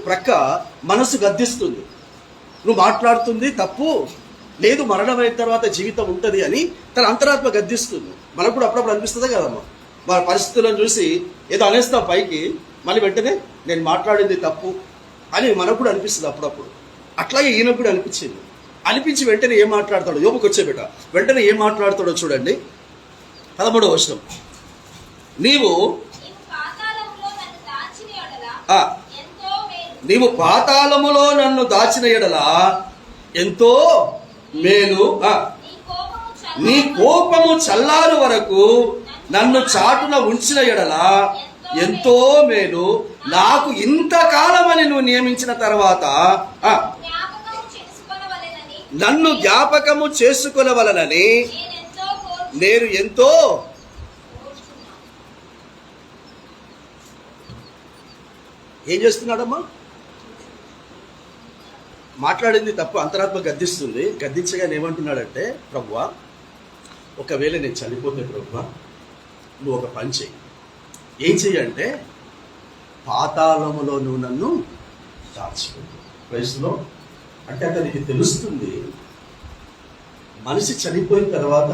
ప్రక్క మనసు గద్దిస్తుంది. నువ్వు మాట్లాడుతుంది తప్పు, లేదు మరణమైన తర్వాత జీవితం ఉంటుంది అని తన అంతరాత్మ గద్దిస్తుంది. మనకు కూడా అప్పుడప్పుడు అనిపిస్తుంది కదమ్మా, మన పరిస్థితులను చూసి ఏదో అనేస్తాం పైకి, మళ్ళీ వెంటనే నేను మాట్లాడింది తప్పు అని మనకు కూడా అనిపిస్తుంది అప్పుడప్పుడు. అట్లాగే ఈయనకు కూడా అనిపించి వెంటనే ఏం మాట్లాడతాడో, యోబుకి వచ్చేబెట వెంటనే ఏం మాట్లాడతాడో చూడండి. 13వ వచనం, నీవు పాతాళములో నన్ను దాచిన ఎడల ఎంతో మేలు, నీ కోపము చల్లారు వరకు నన్ను చాటున ఉంచిన ఎడల ఎంతో మేలు, నాకు ఇంతకాలమని నువ్వు నియమించిన తర్వాత నన్ను జ్ఞాపకము చేసుకొనవలనని నేను ఎంతో. ఏం చేస్తున్నాడమ్మా? మాట్లాడింది తప్పు, అంతరాత్మ గద్దిస్తుంది. గద్దించగా ఏమంటున్నాడంటే, ప్రభువా ఒకవేళ నేను చనిపోతే ప్రభువా నువ్వు ఒక పని చెయ్యి. ఏం చెయ్యంటే పాతాళములో నువ్వు నన్ను దాచిపెట్టు. వయసులో అంటే అతనికి తెలుస్తుంది, మనిషి చనిపోయిన తర్వాత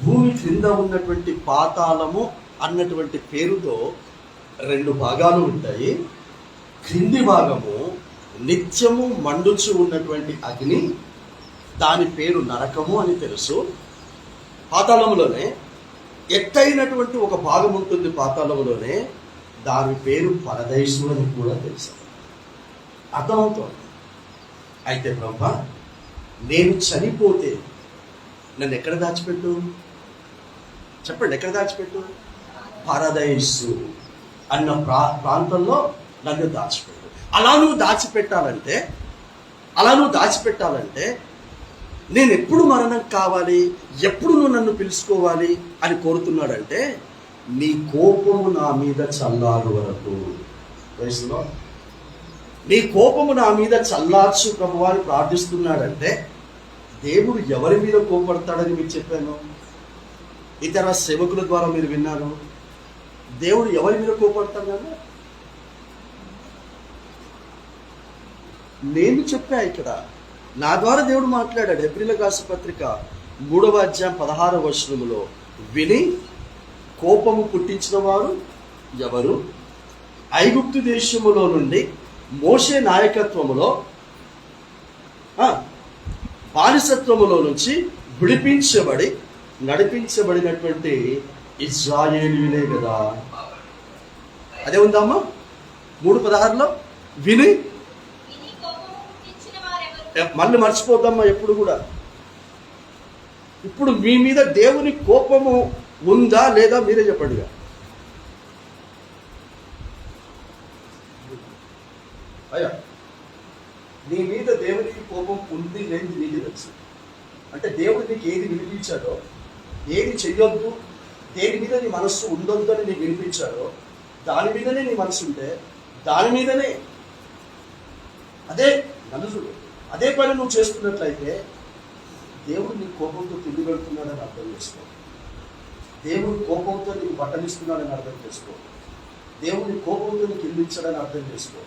భూమి క్రింద ఉన్నటువంటి పాతాళము అన్నటువంటి పేరుతో 2 భాగాలు ఉంటాయి. క్రింది భాగము నిత్యము మండుచు ఉన్నటువంటి అగ్ని, దాని పేరు నరకము అని తెలుసు. పాతాళములోనే ఎత్తైనటువంటి ఒక భాగం ఉంటుంది, పాతాళములోనే దాని పేరు పరదైసు అని కూడా తెలుసు. అర్థమవుతుంది. అయితే బ్రహ్మ నేను చనిపోతే నన్ను ఎక్కడ దాచిపెట్టు చెప్పండి, ఎక్కడ దాచిపెట్టు? పరదైసు అన్న ప్రాంతంలో నన్ను దాచిపెట్టు. అలా నువ్వు దాచిపెట్టాలంటే నేను ఎప్పుడు మరణం కావాలి, ఎప్పుడు నువ్వు నన్ను పిలుచుకోవాలి అని కోరుతున్నాడంటే నీ కోపము నా మీద చల్లారు వరకు. వయసులో నీ కోపము నా మీద చల్లార్చు ప్రభువా అని ప్రార్థిస్తున్నాడంటే దేవుడు ఎవరి మీద కోపడతాడని మీకు చెప్పాను, ఇతర సేవకుల ద్వారా మీరు విన్నారు. దేవుడు ఎవరి మీద కోపడతాడు? నేను చెప్పా, ఇక్కడ నా ద్వారా దేవుడు మాట్లాడాడు. ఏప్రిల్ రాసిన పత్రిక 3:16 విని కోపము పుట్టించిన వారు ఎవరు? ఐగుప్తు దేశములో నుండి మోషే నాయకత్వములో బానిసత్వములో నుంచి విడిపించబడి నడిపించబడినటువంటి ఇశ్రాయేలీయులే కదా. అదే ఉందమ్మా 3:16 విని. మళ్ళీ మర్చిపోద్దమ్మా ఎప్పుడు కూడా. ఇప్పుడు మీ మీద దేవుని కోపము ఉందా లేదా మీరే చెప్పండిగా. అయ్యా, నీ మీద దేవునికి కోపం ఉంది లేని నీకు తెలుసు. అంటే దేవుడు నీకు ఏది వినిపించాడో, ఏది చెయ్యొద్దు, దేని మీద నీ మనస్సు ఉండొద్దు అని నీకు వినిపించాడో దాని మీదనే నీ మనసు ఉంటే దాని మీదనే అదే నలుసుడు అదే పని నువ్వు చేస్తున్నట్లయితే దేవుడు నీ కోపంతో తిండి పెడుతున్నాడని అర్థం చేసుకో. దేవుడు కోపంతో నీకు బట్టలిస్తున్నాడని అర్థం చేసుకో. దేవుడి కోపంతో నీకు ఇల్లించాడని అర్థం చేసుకో.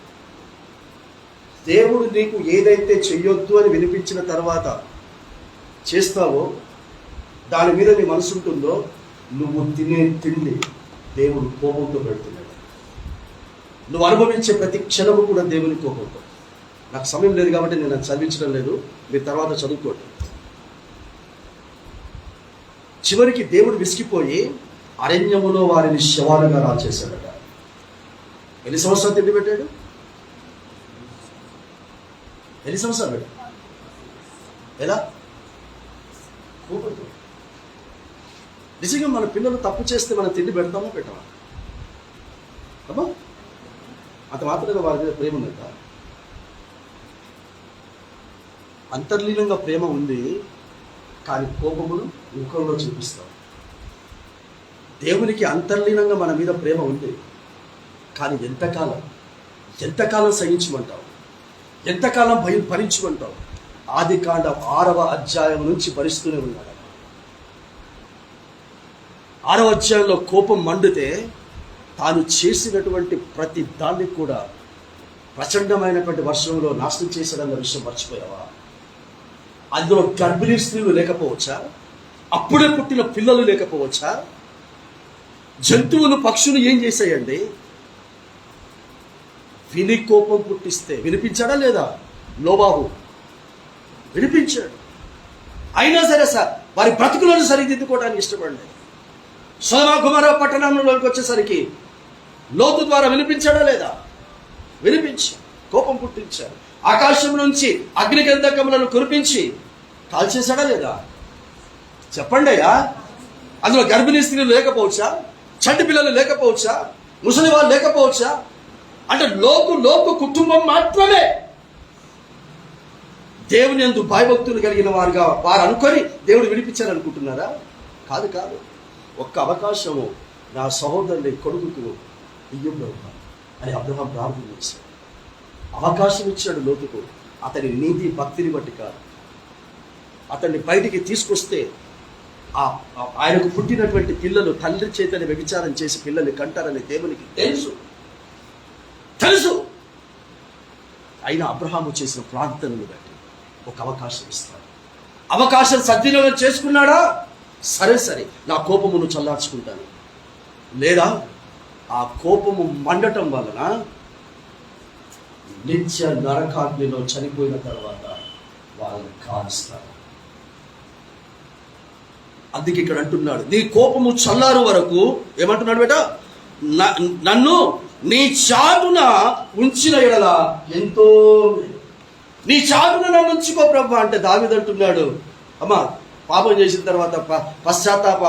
దేవుడు నీకు ఏదైతే చెయ్యొద్దు అని వినిపించిన తర్వాత చేస్తావో దాని మీద నీ మనసు ఉంటుందో నువ్వు తినే తిండి దేవుడు కోపంతో పెడుతున్నాడు. నువ్వు అనుభవించే ప్రతి క్షణము కూడా దేవుని కోపంతో. నాకు సమయం లేదు కాబట్టి నేను అది చదివించడం లేదు, మీరు తర్వాత చదువుకోండి. చివరికి దేవుడు విసిగిపోయి అరణ్యములో వారిని శవాలుగా రాచేశాడట. ఎన్ని సంవత్సరాలు తిండి పెట్టాడు? ఎన్ని సంవత్సరాలు పెట్టాడు? ఎలా? కోపంతో. నిజంగా మన పిల్లలు తప్పు చేస్తే మనం తిండి పెడతామో పెట్టామా? అమ్మా, అంత మాత్రమే వారి మీద ప్రేమ ఉందంట. అంతర్లీనంగా ప్రేమ ఉంది, కానీ కోపమును ముఖంలో చూపిస్తాం. దేవునికి అంతర్లీనంగా మన మీద ప్రేమ ఉంది, కానీ ఎంతకాలం సహించమంటావు? ఎంతకాలం భరించమంటావు? ఆదికాండం 6వ అధ్యాయం నుంచి భరిస్తూనే ఉన్నాడు. 6వ అధ్యాయంలో కోపం మండితే తాను చేసినటువంటి ప్రతి దాన్ని కూడా ప్రచండమైనటువంటి వర్షంలో నాశనం చేశాడన్న విషయం మర్చిపోయావా? అందులో గర్భిణీ స్త్రీలు లేకపోవచ్చా? అప్పుడే పుట్టిన పిల్లలు లేకపోవచ్చా? జంతువులు పక్షులు ఏం చేశాయండి? విని కోపం పుట్టిస్తే వినిపించాడా లేదా? నోబాహు వినిపించాడు. అయినా సరే సార్ వారి బ్రతుకులను సరిదిద్దుకోవడానికి ఇష్టపడలేదు. సొదొమ గొమొర్రా పట్టణంలోకి వచ్చేసరికి లోతు ద్వారా వినిపించాడా లేదా? వినిపించాడు. కోపం పుట్టించాడు. ఆకాశం నుంచి అగ్నిగంధకములను కురిపించి కాల్చేశాడా లేదా? చెప్పండి అయ్యా. అందులో గర్భిణీ స్త్రీలు లేకపోవచ్చా? చంటి పిల్లలు లేకపోవచ్చా? ముసలి వాళ్ళు లేకపోవచ్చా? అంటే లోకు కుటుంబం మాత్రమే దేవుని యందు భయభక్తులు కలిగిన వారుగా వారు అనుకొని దేవుడు విడిపించారనుకుంటున్నారా? కాదు. ఒక్క అవకాశము నా సహోదరుని కొడుకుకు ఇయ్యండి అని అబ్రహాం ప్రార్థన చేశాడు. అవకాశం ఇచ్చాడు లోతుకు. అతని నీతి భక్తిని బట్టి కాదు. అతన్ని బయటికి తీసుకొస్తే ఆయనకు పుట్టినటువంటి పిల్లలు తండ్రి చేతని వ్యభిచారం చేసి పిల్లల్ని కంటారని దేవునికి తెలుసు. అయినా అబ్రహాము చేసిన ప్రార్థనలు బట్టి ఒక అవకాశం ఇస్తాడు. అవకాశం సద్వినియోగం చేసుకున్నాడా? సరే నా కోపమును చల్లార్చుకుంటాను. లేదా ఆ కోపము మండటం వలన నిత్య నరకాగ్నిలో చనిపోయిన తర్వాత వాళ్ళని కాలుస్తారు. అందుకే ఇక్కడ అంటున్నాడు, నీ కోపము చల్లారు వరకు ఏమంటున్నాడు బేట? నన్ను నీ చాటున ఉంచిన ఎడల ఎంతో, నీ చాటున నన్ను ఉంచుకో ప్రభు అంటే దావీదు అంటున్నాడు, అమ్మా పాపం చేసిన తర్వాత పశ్చాత్తాప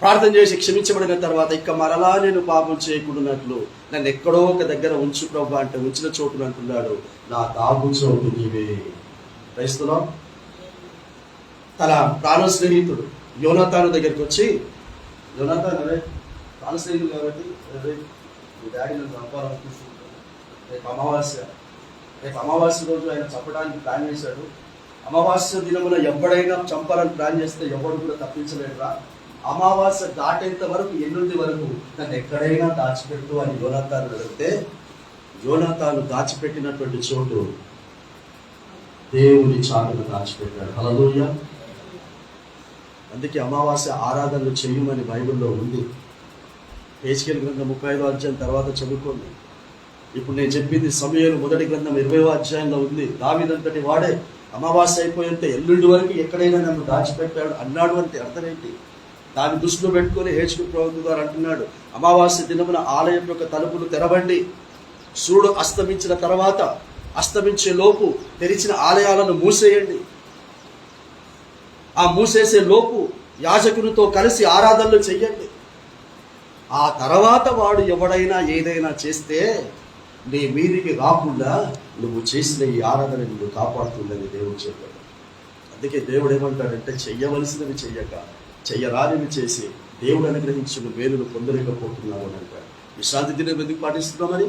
ప్రార్థన చేసి క్షమించబడిన తర్వాత ఇక మరలా నేను పాపం చేయకుండానట్లు నన్ను ఎక్కడో ఒక దగ్గర ఉంచు ప్రభు అంటే ఉంచిన చోటును అంటున్నాడు, నా దాగు చోటు నీవే. క్రైస్తవం తన ప్రాణ స్నేహితుడు యోనాతాను దగ్గరికి వచ్చి, యోనాతాను అరే ప్రాణ స్నేహితుడు కాబట్టి మీ డాడీ నన్ను చంపాలనుకుంటున్నాడు, రేపు అమావాస్య రోజు ఆయన చంపడానికి ప్లాన్ చేశాడు. అమావాస్య దినమున ఎవడైనా చంపాలని ప్లాన్ చేస్తే ఎవడు కూడా తప్పించలేడురా. అమావాస్య దాటేంత వరకు ఎల్లుండి వరకు నన్ను ఎక్కడైనా దాచిపెట్టు అని యోనాతాను అడిగితే, యోనాతాను దాచిపెట్టినటువంటి చోటు దేవుని చాటును దాచిపెట్టాడు. హల్లెలూయా. అందుకే అమావాస్య ఆరాధనలు చేయమని బైబిల్లో ఉంది. హెజ్కేలు గ్రంథం 35వ అధ్యాయం తర్వాత చదువుకోండి. ఇప్పుడు నేను చెప్పింది సమూయేలు మొదటి గ్రంథం 20వ అధ్యాయంలో ఉంది. దావీదంతటి వాడే అమావాస్య అయిపోయింటే ఎల్లుండి వరకు ఎక్కడైనా నన్ను దాచిపెట్టాడు అన్నాడు అంటే అర్థం ఏంటి? దాన్ని దృష్టిలో పెట్టుకొని హెజ్కేలు ప్రవక్త గారు అంటున్నాడు, అమావాస్య దినమున ఆలయం యొక్క తలుపులు తెరవండి. సూర్యుడు అస్తమించిన తర్వాత అస్తమించే లోపు తెరిచిన ఆలయాలను మూసేయండి. ఆ మూసేసే లోపు యాజకునితో కలిసి ఆరాధనలు చెయ్యండి. ఆ తర్వాత వాడు ఎవడైనా ఏదైనా చేస్తే నీ మీదికి రాకుండా నువ్వు చేసిన ఈ ఆరాధన నువ్వు కాపాడుతుందని దేవుడు చెప్పాడు. అందుకే దేవుడు ఏమంటాడంటే, చెయ్యవలసినవి చెయ్యక చెయ్యరానివి చేసి దేవుడు అనుగ్రహించిన మేలును పొందలేకపోతున్నావు అని అంటాడు. విశ్రాంతి దినం ఎందుకు పాటిస్తున్నామని?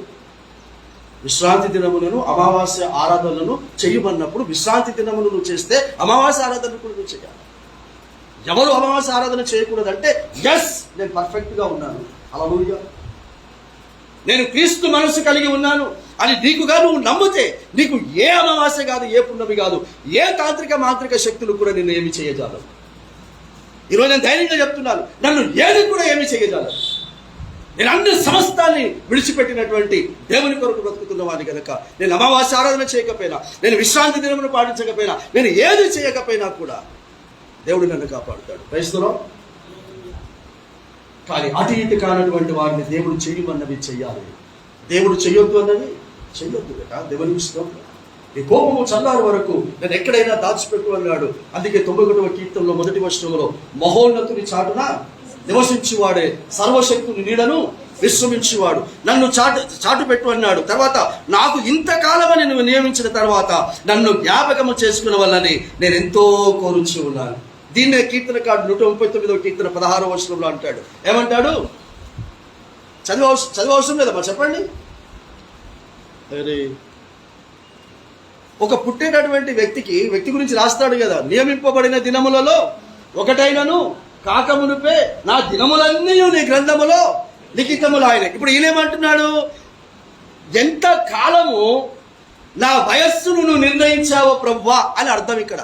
విశ్రాంతి దినములను అమావాస్య ఆరాధనలను చెయ్యమన్నప్పుడు విశ్రాంతి దినమును నువ్వు చేస్తే అమావాస్య ఆరాధన కూడా నువ్వు చేయాలి. ఎవరు అమావాస్య ఆరాధన చేయకూడదంటే, ఎస్ నేను పర్ఫెక్ట్గా ఉన్నాను, హల్లెలూయా, నేను క్రీస్తు మనసు కలిగి ఉన్నాను అని నీకుగా నువ్వు నమ్మితే నీకు ఏ అమావాస్య కాదు, ఏ పున్నమి కాదు, ఏ తాంత్రిక మాంత్రిక శక్తులు కూడా నిన్ను ఏమి చేయజాలవు. ఈరోజు నేను ధైర్యంగా చెప్తున్నాను, నన్ను ఏది కూడా ఏమి చేయజాలదు. నేను అన్ని సమస్తాన్ని విడిచిపెట్టినటువంటి దేవుని కొరకు బ్రతుకుతున్న వాడిని కనుక నేను అమావాస్య ఆరాధన చేయకపోయినా, నేను విశ్రాంతి దినమును పాటించకపోయినా, నేను ఏది చేయకపోయినా కూడా దేవుడు నన్ను కాపాడుతాడు. క్రైస్తవులు కానీ అటు ఇటు కానటువంటి వారిని దేవుడు చేయమన్నవి చెయ్యాలి, దేవుడు చెయ్యొద్దు అన్నవి చెయ్యొద్దు కదా. దేవుని ఇష్టం. ఈ కోపము చల్లారు వరకు నేను ఎక్కడైనా దాచిపెట్టు అన్నాడు. అందుకే 91వ కీర్తనలో మొదటి వచనంలో, మహోన్నతుని చాటున నివసించువాడే సర్వశక్తుని నీడను విశ్రమించువాడు నన్ను చాటు పెట్టు అన్నాడు. తర్వాత నాకు ఇంతకాలమని నువ్వు నియమించిన తర్వాత నన్ను జ్ఞాపకము చేసుకున్న వల్లని నేను ఎంతో కోరుచు ఉన్నాను. దీన్నే కీర్తనకారుడు 139వ కీర్తన 16వ వచనంలో అంటాడు. ఏమంటాడు? చదివే అవసరం లేదమ్మా, చెప్పండి. ఒక పుట్టేటటువంటి వ్యక్తి గురించి రాస్తాడు కదా, నియమింపబడిన దినములలో ఒకటైనను కాకమునుపే నా దినములన్నీ నీ గ్రంథములో లిఖితములు ఆయన. ఇప్పుడు ఈయనేమంటున్నాడు? ఎంత కాలము నా వయస్సును నువ్వు నిర్ణయించావో ప్రభువా అని అర్థం. ఇక్కడ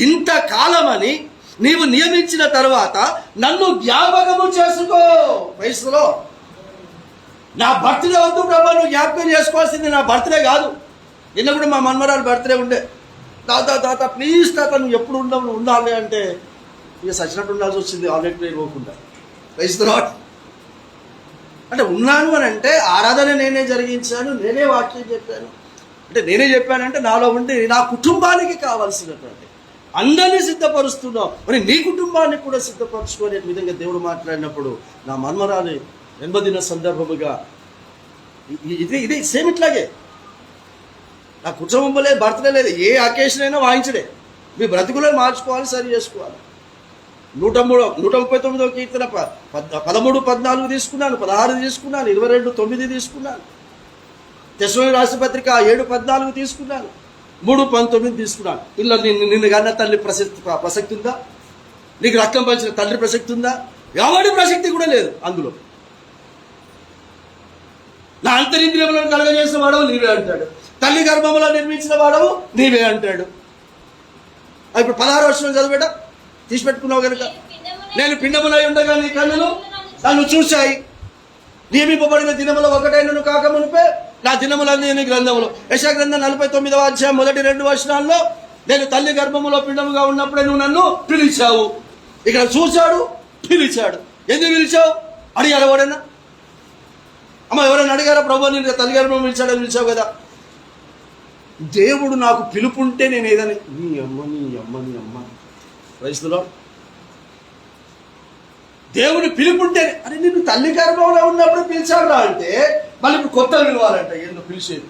ఇంత కాలమని నీవు నియమించిన తర్వాత నన్ను జ్ఞాపకము చేసుకో. వయసులో నా బర్త్డే వద్దు ప్రభా, నువ్వు జ్ఞాపకం చేసుకోవాల్సింది నా బర్త్డే కాదు. నిన్న కూడా మా మన్మరాలు బర్త్డే ఉండే. తాత ప్లీజ్ తాత నువ్వు ఎప్పుడు నువ్వు ఉండాలి అంటే ఇక సచ్చినట్టు ఉండాల్సి వచ్చింది, ఆల్రెడీ ప్రేర్ పోకుండా. వయసులో అంటే ఉన్నాను అని అంటే ఆరాధన నేనే జరిగించాను, నేనే వాక్యం చెప్పాను. అంటే నేనే చెప్పానంటే నాలో ఉండి నా కుటుంబానికి కావాల్సినటువంటి అందరినీ సిద్ధపరుస్తున్నావు, మరి నీ కుటుంబాన్ని కూడా సిద్ధపరచుకునే విధంగా దేవుడు మాట్లాడినప్పుడు నా మన్మరాలి జన్మదిన సందర్భముగా ఇది సేమ్ ఇట్లాగే. నా కుటుంబంలో బర్త్డే లేదు, ఏ అకేషన్ అయినా వాయించడే. మీ బ్రతుకులను మార్చుకోవాలి, సరి చేసుకోవాలి. 139వ కీర్తన 13, 14 తీసుకున్నాను, 16 తీసుకున్నాను, 22, 9 తీసుకున్నాను. తెస్సలోనికీయులకు రాసిన పత్రిక 7, 14 తీసుకున్నాను, 3, 19 తీసుకున్నాను. పిల్లలు నిన్ను కన్నా తల్లి ప్రసక్తి ఉందా? నీకు రక్తం పంచిన తండ్రి ప్రసక్తి ఉందా? ఎవరి ప్రసక్తి కూడా లేదు అందులో. నా అంతరింద్రియములను కలగజేసిన వాడవు నీవే అంటాడు, తల్లి గర్భములో నిర్మించిన వాడవు నీవే అంటాడు. ఇప్పుడు 16వ వచనం చదివేట తీసి పెట్టుకున్నావు కనుక, నేను పిండములై ఉండగా నీ కన్నులు నన్ను చూశాయి, నియమింపబడిన దినములో ఒకటైనను కాకమునిపే నా దినములన్నీ నీ గ్రంథములో. యెషయా గ్రంథం 49వ అధ్యాయం మొదటి 2 వచనాల్లో నేను తల్లి గర్భములో పిండముగా ఉన్నప్పుడే నువ్వు నన్ను పిలిచావు. ఇక్కడ చూశాడు, పిలిచాడు. ఎందుకు పిలిచావు అడిగారు ఎవడైనా? అమ్మ ఎవరైనా అడిగారా? ప్రభు నేను తల్లి గర్భం పిలిచాడని పిలిచావు కదా. దేవుడు నాకు పిలుపుంటే నేను ఏదని నీ అమ్మ క్రైస్తవులో దేవుని పిలుపుంటే, అరే నిన్ను తల్లి గర్భంలో ఉన్నప్పుడు పిలిచాడురా అంటే మళ్ళీ ఇప్పుడు కొత్త పిలవాలంట. ఎందుకు పిలిచేది?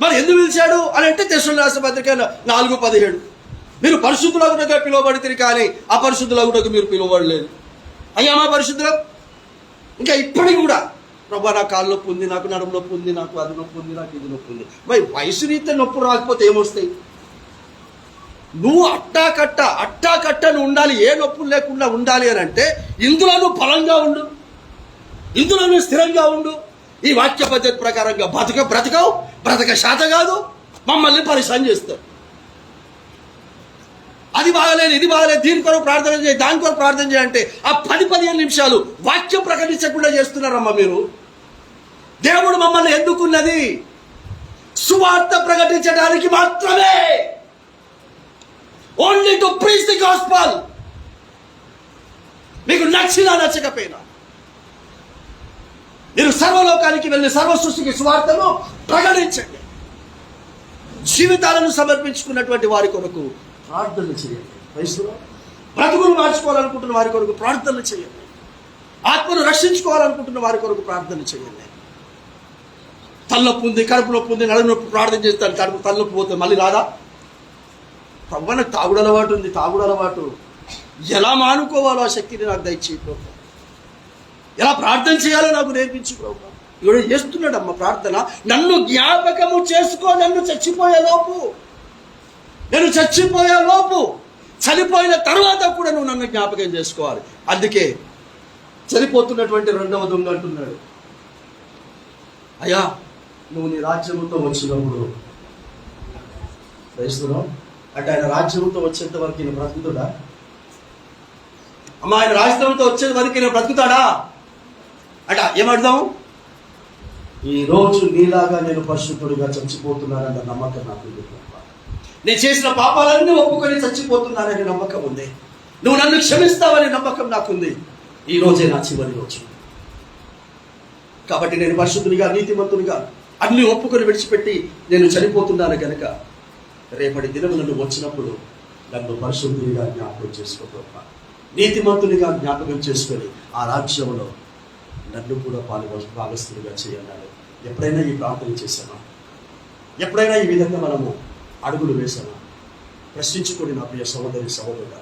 మరి ఎందుకు పిలిచాడు అని అంటే తెస్సలోనికీయులకు రాసిన పత్రిక 4:17 మీరు పరిశుద్ధులగుటకు పిలువబడితే కానీ అపరిశుద్ధులగుటకు మీరు పిలువబడలేదు. అయ్యా మా పరిశుద్ధులం. ఇంకా ఇప్పటికి కూడా ప్రభా నా కాళ్ళు నొప్పి ఉంది, నాకు నడుము నొప్పి ఉంది, నాకు అది నొప్పి ఉంది, నాకు ఇది నొప్పి ఉంది. మరి వయసు రీత్యా నొప్పి రాకపోతే ఏమొస్తాయి? నువ్వు అట్టాకట్ట నువ్వు ఉండాలి, ఏ నొప్పులు లేకుండా ఉండాలి అని అంటే ఇందులో నువ్వు బలంగా ఉండు, ఇందులో నువ్వు స్థిరంగా ఉండు. ఈ వాక్య పద్ధతి ప్రకారంగా బ్రతక శాత కాదు, మమ్మల్ని పరిశాన్ చేస్తారు. అది బాగలేదు, ఇది బాగలేదు, దీని కొరకు ప్రార్థన చేయి, దాని కొరకు ప్రార్థన చేయంటే ఆ 10-15 నిమిషాలు వాక్యం ప్రకటించకుండా చేస్తున్నారమ్మా మీరు. దేవుడు మమ్మల్ని ఎందుకున్నది? సువార్త ప్రకటించడానికి మాత్రమే. Only to preach the gospel. మీకు నచ్చినా నచ్చకపోయినా మీరు సర్వలోకానికి వెళ్ళి సర్వ సృష్టికి సువార్తను ప్రకటించండి. జీవితాలను సమర్పించుకున్నటువంటి వారి కొరకు ప్రార్థనలు చేయండి. వయసులో బ్రతుకులు మార్చుకోవాలనుకుంటున్న వారి కొరకు ప్రార్థనలు చేయండి. ఆత్మను రక్షించుకోవాలనుకుంటున్న వారి కొరకు ప్రార్థన చేయండి. తలనొప్పి ఉంది, కడుపు నొప్పి ఉంది, నడుము నొప్పి, ప్రార్థన చేస్తాను, తలనొప్పి పోతుంది, మళ్ళీ రాదా? ప్రవ్వన తాగుడు అలవాటు ఉంది, తాగుడు అలవాటు ఎలా మానుకోవాలో ఆ శక్తిని నాకు దయచేయి ప్రభు. ఎలా ప్రార్థన చేయాలో నాకు నేర్పించు ప్రభు. ఇవిడ చేస్తున్నాడమ్మ ప్రార్థన. నన్ను జ్ఞాపకము చేసుకో, నన్ను చచ్చిపోయేలోపు, నేను చచ్చిపోయేలోపు, చనిపోయిన తర్వాత కూడా నువ్వు నన్ను జ్ఞాపకం చేసుకోవాలి. అందుకే చనిపోతున్నటువంటి రెండవ దొంగ అంటున్నాడు, అయ్యా నువ్వు నీ రాజ్యముతో వచ్చినప్పుడు క్రైస్తవుడు అంటే ఆయన రాజ్యంతో వచ్చేంత వరకు ఈయన బ్రతుకుతాడా? అమ్మ ఆయన రాజ్యంతో వచ్చేంత వరకు ఈయన బ్రతుకుతాడా అట ఏమర్థం? ఈ రోజు నీలాగా నేను పరిశుద్ధుడిగా చచ్చిపోతున్నానన్న నమ్మకం నాకు ఉంది. నేను చేసిన పాపాలన్నీ ఒప్పుకొని చచ్చిపోతున్నానని నమ్మకం ఉంది. నువ్వు నన్ను క్షమిస్తావని నమ్మకం నాకుంది. ఈ రోజే నా చివరి రోజు. కాబట్టి నేను పరిశుద్ధునిగా, నీతిమంతునిగా అన్ని ఒప్పుకొని విడిచిపెట్టి నేను చనిపోతున్నాను కనుక రేపటి దినం నన్ను వచ్చినప్పుడు నన్ను పరిశుద్ధునిగా జ్ఞాపకం చేసుకోగలపా, నీతిమంతునిగా జ్ఞాపకం చేసుకొని ఆ రాజ్యంలో నన్ను కూడా భాగస్థునిగా చేయాలి. ఎప్పుడైనా ఈ ప్రార్థన చేశామా? ఎప్పుడైనా ఈ విధంగా మనము అడుగులు వేసామా? ప్రశ్నించుకొని నా ప్రియ సహోదరి సహోదరుడా.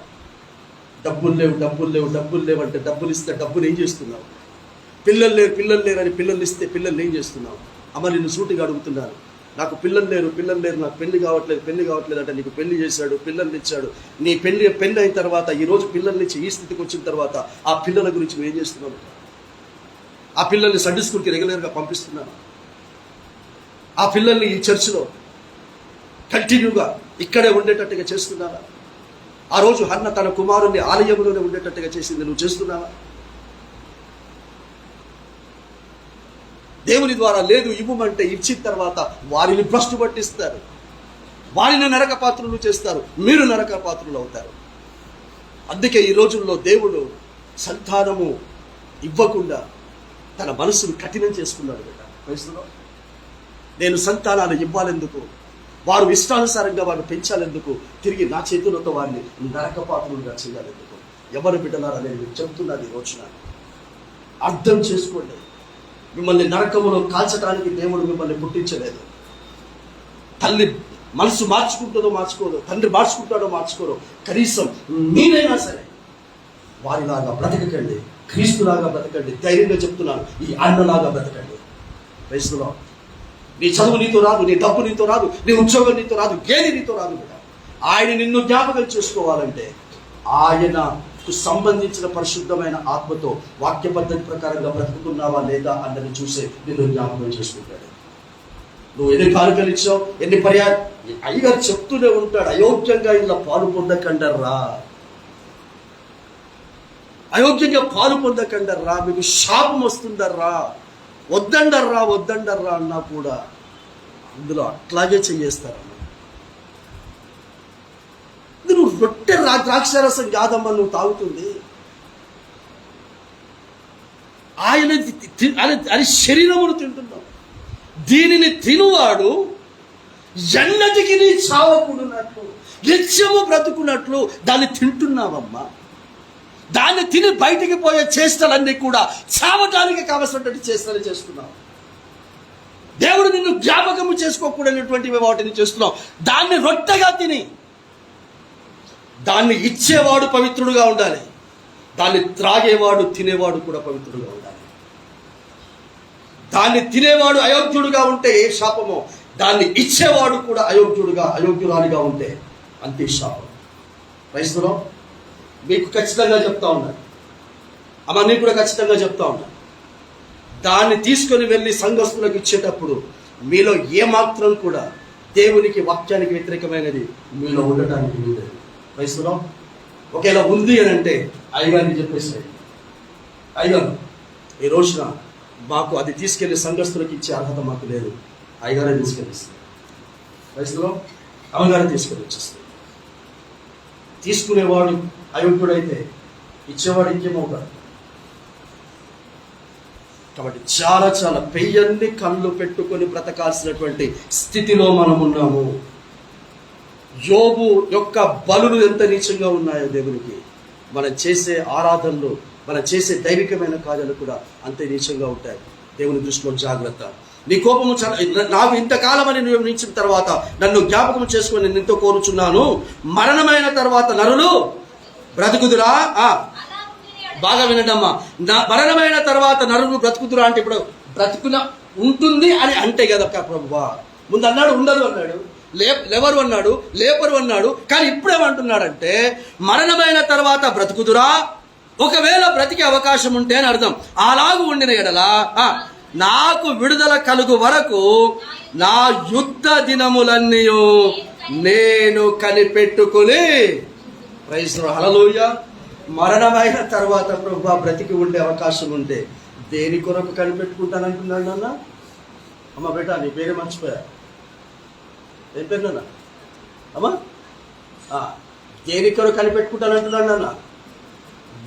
డబ్బులు లేవు, డబ్బులు లేవు, డబ్బులు లేవు అంటే డబ్బులు ఇస్తే డబ్బులు ఏం చేస్తున్నావు? పిల్లలు లేరు, పిల్లలు లేరు అని పిల్లలు ఇస్తే పిల్లలు ఏం చేస్తున్నావు? అమ్మ నిన్ను సూటిగా అడుగుతున్నాను. నాకు పిల్లలు లేరు, పిల్లలు లేరు, నాకు పెళ్లి కావట్లేదు అంటే నీకు పెళ్లి చేశాడు, పిల్లల్ని ఇచ్చాడు. నీ పెళ్లి అయిన తర్వాత ఈరోజు పిల్లల్ని ఇచ్చి ఈ స్థితికి వచ్చిన తర్వాత ఆ పిల్లల గురించి నువ్వు ఏం చేస్తున్నావు? ఆ పిల్లల్ని సండే స్కూల్కి రెగ్యులర్గా పంపిస్తున్నాను. ఆ పిల్లల్ని ఈ చర్చిలో కంటిన్యూగా ఇక్కడే ఉండేటట్టుగా చేస్తున్నావా? ఆ రోజు హన్న తన కుమారుణ్ణి ఆలయంలోనే ఉండేటట్టుగా చేసింది నువ్వు చేస్తున్నావా? దేవుని ద్వారా లేదు ఇవ్వమంటే ఇచ్చిన తర్వాత వారిని భ్రష్టు పట్టిస్తారు, వారిని నరక పాత్రులు చేస్తారు, మీరు నరక పాత్రులు అవుతారు. అందుకే ఈ రోజుల్లో దేవుడు సంతానము ఇవ్వకుండా తన మనసును కఠినం చేసుకున్నాడు కదా. వయసులో నేను సంతానాలు ఇవ్వాలెందుకు, వారు ఇష్టానుసారంగా వారిని పెంచాలెందుకు, తిరిగి నా చేతులతో వారిని నరక పాత్రులుగా చేయాలెందుకు? ఎవరు బిడ్డలారా నేను మీకు చెప్తున్నది ఈ రోజున అర్థం చేసుకోండి. మిమ్మల్ని నరకములో కాల్చడానికి దేవుడు మిమ్మల్ని పుట్టించలేదు. తల్లి మనసు మార్చుకుంటుందో మార్చుకోదో, తండ్రి మార్చుకుంటాడో మార్చుకోరో, కనీసం మీరైనా సరే వారిలాగా బ్రతకకండి, క్రీస్తులాగా బ్రతకండి. ధైర్యంగా చెప్తున్నాను, ఈ అన్నలాగా బ్రతకండి. వయసులో నీ చదువు నీతో రాదు, నీ డబ్బు నీతో రాదు, నీ ఉద్యోగం నీతో రాదు, ఏది నీతో రాదు కదా. ఆయన నిన్ను జ్ఞాపకం చేసుకోవాలంటే ఆయనకు సంబంధించిన పరిశుద్ధమైన ఆత్మతో వాక్య పద్ధతి ప్రకారంగా బ్రతుకుతున్నావా లేదా అన్నది చూసే నిన్ను జ్ఞాపకం చేసుకుంటాడు. నువ్వు ఎన్ని కానుకలు ఇచ్చావు, ఎన్ని పర్యాలు అయ్యగారు చెప్తూనే ఉంటాడు, అయోగ్యంగా ఇలా పాలు పొందకండర్రా, అయోగ్యంగా పాలు పొందకండర్రా, మీకు శాపం వస్తుందర్రా, వద్దండర్రా అన్నా కూడా అందులో అట్లాగే చెయ్యేస్తారన్న. నువ్వు రొట్టె ద్రాక్షారసం కాదమ్మా నువ్వు తాగుతుంది, ఆయన శరీరమును తింటున్నావు. దీనిని తినువాడు ఎన్నటికి నీ చావకుడున్నట్లు, నిత్యము బ్రతుకున్నట్లు దాన్ని తింటున్నావమ్మా. దాన్ని తిని బయటికి పోయే చేష్టలన్నీ కూడా చావటానికి కావలసినటువంటి చేష్టలు చేస్తున్నావు. దేవుడు నిన్ను జ్ఞాపకము చేసుకోకూడనటువంటివి వాటిని చేస్తున్నావు. దాన్ని రొట్టెగా తిని దాన్ని ఇచ్చేవాడు పవిత్రుడుగా ఉండాలి, దాన్ని త్రాగేవాడు తినేవాడు కూడా పవిత్రుడుగా ఉండాలి. దాన్ని తినేవాడు అయోగ్యుడుగా ఉంటే ఏ శాపమో, దాన్ని ఇచ్చేవాడు కూడా అయోగ్యురాలిగా ఉంటే అంతే శాపం. క్రైస్తవులు మీకు ఖచ్చితంగా చెప్తా ఉన్నాను, అమ్మ నీకు కూడా ఖచ్చితంగా చెప్తా ఉన్నాను, దాన్ని తీసుకొని వెళ్ళి సంఘస్థులకు ఇచ్చేటప్పుడు మీలో ఏమాత్రం కూడా దేవునికి వాక్యానికి వ్యతిరేకమైనది మీలో ఉండటానికి వీలేదు. వయసులో ఒకవేళ ఉంది అని అంటే అయ్యగారిని చెప్పేసి, అయ్యగారు ఈ రోజున మాకు అది తీసుకెళ్లి సంఘస్థులకు ఇచ్చే అర్హత మాకు లేదు, అయ్యగారే తీసుకెళ్ళిస్తుంది. వయసులో అమ్మగారే తీసుకెళ్ళి వచ్చేస్తుంది. తీసుకునేవాడు అయోగ్యుడైతే ఇచ్చేవాడు ఇంకేమవుతాడు. కాబట్టి చాలా చాలా పెయ్యన్ని కళ్ళు పెట్టుకొని బ్రతకాల్సినటువంటి స్థితిలో మనం ఉన్నాము. యోబు యొక్క బలులు ఎంత నీచంగా ఉన్నాయో దేవునికి, మనం చేసే ఆరాధనలు, మనం చేసే దైవికమైన కార్యాలు కూడా అంతే నీచంగా ఉంటాయి. దేవుని దృష్టిలో జాగ్రత్త. నీ కోపము నాకు ఇంతకాలం అని నువ్వు నిలిచిన తర్వాత నన్ను జ్ఞాపకం చేసుకొని నేను ఎంతో కోరుచున్నాను. మరణమైన తర్వాత నరులు బ్రతుకుదురా? బాగా వినడమ్మా. మరణమైన తర్వాత నరులు బ్రతుకుదురా అంటే ఇప్పుడు బ్రతుకున ఉంటుంది అని అంటే కదా ప్రభువా. ముందు అన్నాడు ఉండదు అన్నాడు, లేవరు అన్నాడు, లేపరు అన్నాడు. కానీ ఇప్పుడేమంటున్నాడంటే మరణమైన తర్వాత బ్రతుకుదురా, ఒకవేళ బ్రతికే అవకాశం ఉంటే అని అర్థం. అలాగూ ఉండిన ఎడలా నాకు విడుదల కలుగు వరకు నా యుద్ధ దినములన్నీ నేను కనిపెట్టుకుని, ప్రైజ్ హల్లెలూయా. మరణమైన తర్వాత ప్రభువా బ్రతికి ఉండే అవకాశం ఉంటే దేని కొరకు కనిపెట్టుకుంటానంటున్నాడు నాన్న. అమ్మ బేటా నీ పేరే మర్చిపోయా, ఏం పేరు నాన్న? అమ్మా దేని కొరకు కనిపెట్టుకుంటానంటున్నాడు నాన్న?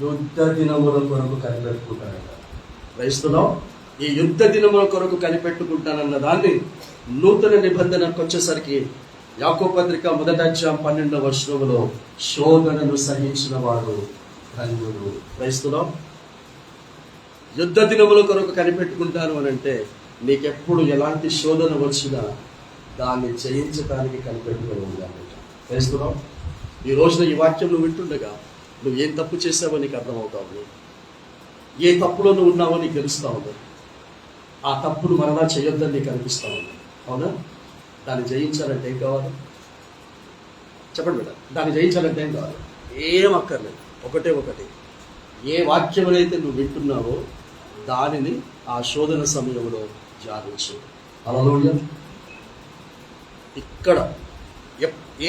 యుద్ధ దినముల కొరకు కనిపెట్టుకుంటానంట. క్రైస్తవులో ఈ యుద్ధ దినముల కొరకు కనిపెట్టుకుంటానన్న దాన్ని నూతన నిబంధనకు వచ్చేసరికి యాకోబు పత్రిక 1:12 శోధనను సహించిన వాడు ధన్యుడు. క్రైస్తవులో యుద్ధ దినముల కొరకు కనిపెట్టుకుంటాను అని అంటే నీకెప్పుడు ఎలాంటి శోధన వచ్చినా దాన్ని జయించడానికి కనిపెట్టుకొని ఉండాలి. క్రైస్తవులో ఈ రోజున ఈ వాక్యం నువ్వు వింటుండగా నువ్వు ఏం తప్పు చేసావో నీకు అర్థమవుతావు. ఏ తప్పులో నువ్వు ఉన్నావో నీకు తెలుస్తా ఉంది. ఆ తప్పును మరలా చేయొద్దని నీకు అనిపిస్తా ఉంది. అవునా? దాన్ని జయించాలంటే ఏం కావాలి చెప్పండి మేడం. దాన్ని జయించాలంటే ఏం కావాలి? ఏం అక్కర్లేదు. ఒకటి ఏ వాక్యమునైతే నువ్వు వింటున్నావో దానిని ఆ శోధన సమయంలో ధ్యానించు. హల్లెలూయా. ఇక్కడ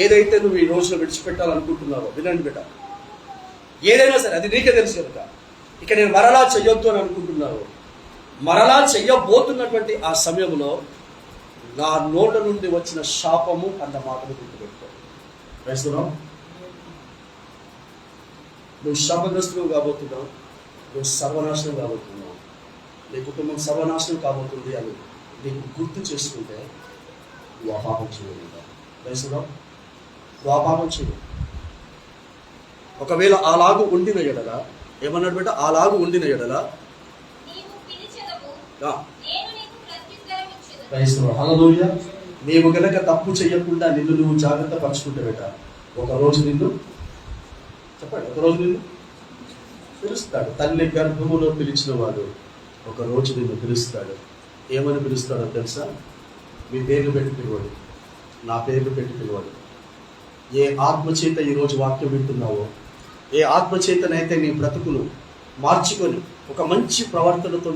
ఏదైతే నువ్వు ఈ రోజులో విడిచిపెట్టాలనుకుంటున్నావో వినండి బిడ్డ, ఏదైనా సరే అది నీకే తెలుసు కనుక. ఇక నేను మరలా చెయ్యొద్దు అని అనుకుంటున్నావు, మరలా చెయ్యబోతున్నటువంటి ఆ సమయంలో నా నోట నుండి వచ్చిన శాపము అన్న మాటను గుర్తుపెట్టుకో. ప్రస్తుతం నువ్వు శాపగ్రస్తులు కాబోతున్నావు, నువ్వు సర్వనాశనం కాబోతున్నావు, నీ కుటుంబం సర్వనాశనం కాబోతుంది అని నీకు గుర్తు చేసుకుంటే నువ్వు అపాపం చేయగలుగుతావు. ప్రస్తుతం నువ్వు అపాపం చేయవు. ఒకవేళ అలాగూ ఉండిన ఎడల ఏమన్నాడు బిడ్డ? అలాగూ ఉండిన ఎడల హల్లెలూయా. నీవు గనక తప్పు చేయకుండా నిన్ను నువ్వు జాగ్రత్త పరుచుకుంటే బిడ్డ ఒకరోజు నిన్ను చెప్పండి, ఒకరోజు నిన్ను పిలుస్తాడు. తల్లి గర్భములో పిలిచిన వాడు ఒకరోజు నిన్ను పిలుస్తాడు. ఏమని పిలుస్తాడో తెలుసా? మీ పేర్లు పెట్టి పిలవాడు, నా పేర్లు పెట్టి పిలవాడు. ఏ ఆత్మచేత ఈరోజు వాక్యం వింటున్నావో, ఏ ఆత్మచేతనైతే నీ బ్రతుకును మార్చుకొని ఒక మంచి ప్రవర్తనతో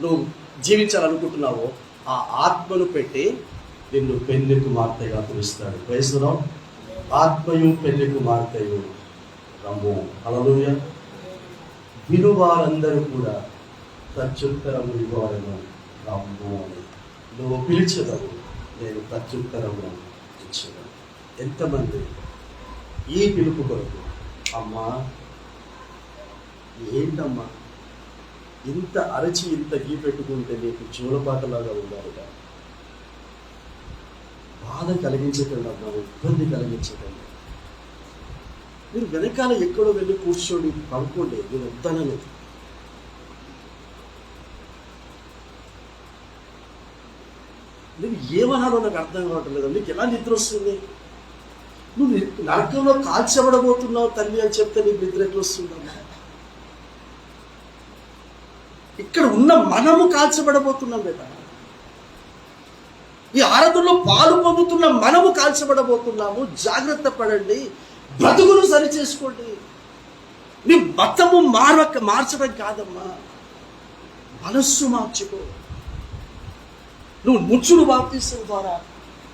నువ్వు జీవించాలనుకుంటున్నావో ఆ ఆత్మను పెట్టి నిన్ను పెళ్లి కుమార్తెగా పిలుస్తాడు. క్రైస్తవం ఆత్మయు పెళ్లి కుమార్తెయు రమ్ము. హల్లెలూయా. వినువారందరూ కూడా ప్రత్యుత్తరము ఇవ్వవలెను రమ్ము అని. నువ్వు పిలిచెదవు, నేను ప్రత్యుత్తరము ఇచ్చేదను. ఎంతమంది ఈ పిలుపు కొరకు అమ్మా ఏంటమ్మా ఇంత అరచి ఇంత గీ పెట్టుకుంటే నీకు జోలపాటలాగా ఉండాలిగా, బాధ కలిగించకండి అమ్మా, ఇబ్బంది కలిగించకండి. మీరు వెనకాల ఎక్కడో వెళ్ళి కూర్చొని పడుకోండి, నేను వద్దనను. నువ్వు ఏమన్నాడో నాకు అర్థం కావట్లేదు. నీకు ఎలా నిద్ర వస్తుంది? నువ్వు నరకంలో కాల్చబడబోతున్నావు తల్లి అని చెప్తే నీకు నిద్ర ఎట్లా వస్తుందమ్మా? ఇక్కడ ఉన్న మనము కాల్చబడబోతున్నాం బేటా. ఈ ఆరాధనలో పాలు పొందుతున్న మనము కాల్చబడబోతున్నాము. జాగ్రత్త పడండి, బ్రతుకును సరి చేసుకోండి. నీ మతము మార్చడం కాదమ్మా, మనస్సు మార్చుకో. నువ్వు ముచ్చుడు బాప్తిసం ద్వారా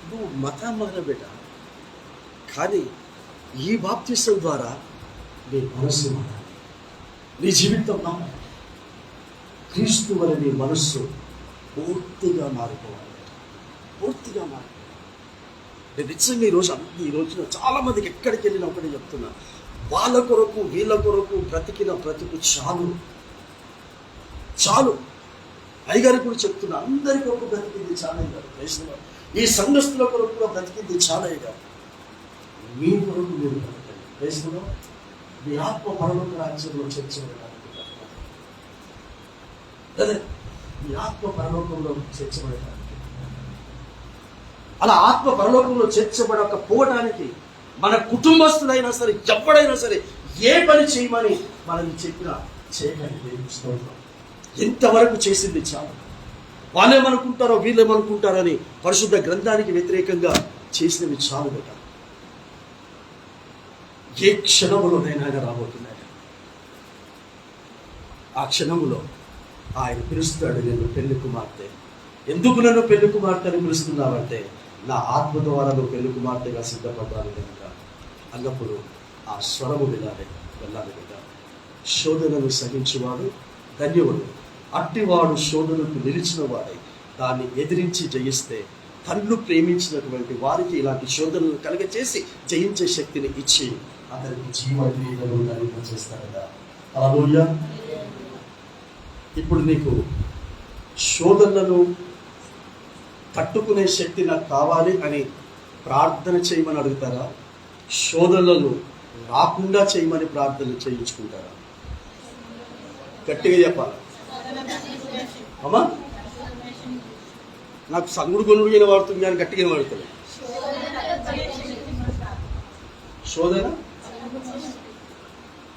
నువ్వు మతం మారబెట, కానీ ఈ బాప్తిసం ద్వారా నీ మనస్సు మారాలి, నీ జీవితం మారాలి. క్రీస్తు వల్ల నీ మనస్సు పూర్తిగా మారిపోవాలి, పూర్తిగా మారిపోవాలి. నేను నిజంగా ఈ రోజున చాలా మందికి ఎక్కడికి వెళ్ళినా ఒకటే చెప్తున్నా, వాళ్ళ కొరకు వీళ్ళ కొరకు బ్రతికిన బ్రతుకు చాలు చాలు. అయ్యగారికి కూడా చెప్తున్నా, అందరి కొరకు బ్రతికింది చాలా అయ్యారు. ఈ సంఘస్థుల కొరకు కూడా బ్రతికింది చాలా అయ్యారు. మీ కొరకు మీరు బ్రతకండి. దేశంలో మీ ఆత్మ పరలోక రాజ్యంలో చేర్చబడడానికి అదే మీ ఆత్మ పరలోకంలో చేర్చబడడానికి. అలా ఆత్మ పరలోకంలో చేర్చబడకపోవడానికి మన కుటుంబస్తులైనా సరే, ఎవడైనా సరే ఏ పని చేయమని మనల్ని చెప్పినా చేయకండి. ఎంతవరకు చేసింది చాలు. వాళ్ళేమనుకుంటారో వీళ్ళేమనుకుంటారని పరిశుద్ధ గ్రంథానికి వ్యతిరేకంగా చేసినవి చాలు కదా. ఏ క్షణములోనైనా ఆయన రాబోతున్నాడు. ఆ క్షణములో ఆయన పిలుస్తాడు, నేను పెళ్లి కుమార్తె. ఎందుకు నన్ను పెళ్లి కుమార్తె అని పిలుస్తున్నావంటే, నా ఆత్మ ద్వారా నువ్వు పెళ్లి కుమార్తెగా సిద్ధపడ్డాను కనుక అన్నప్పుడు ఆ స్వరము వెళ్ళాలి కదా. శోధనను సహించువాడు ధన్యవుడు, అట్టివాడు శోధనకు నిలిచిన వాడై దాన్ని ఎదిరించి జయిస్తే తన్ను ప్రేమించినటువంటి వారికి ఇలాంటి శోధనలు కలుగచేసి జయించే శక్తిని ఇచ్చి అతనికి జీవక్రియలను ధరింపచేస్తాడు కదా. హల్లెలూయా. ఇప్పుడు నీకు శోధనలను తట్టుకునే శక్తి నాకు కావాలి అని ప్రార్థన చేయమని అడుగుతారా? శోధనలను రాకుండా చేయమని ప్రార్థన చేయించుకుంటారా? గట్టిగా చెప్పాలి అమ్మా. నాకు సంగుడు గొనుడు వాడుతుంది కానీ గట్టిగా వాడుతుంది. శోధన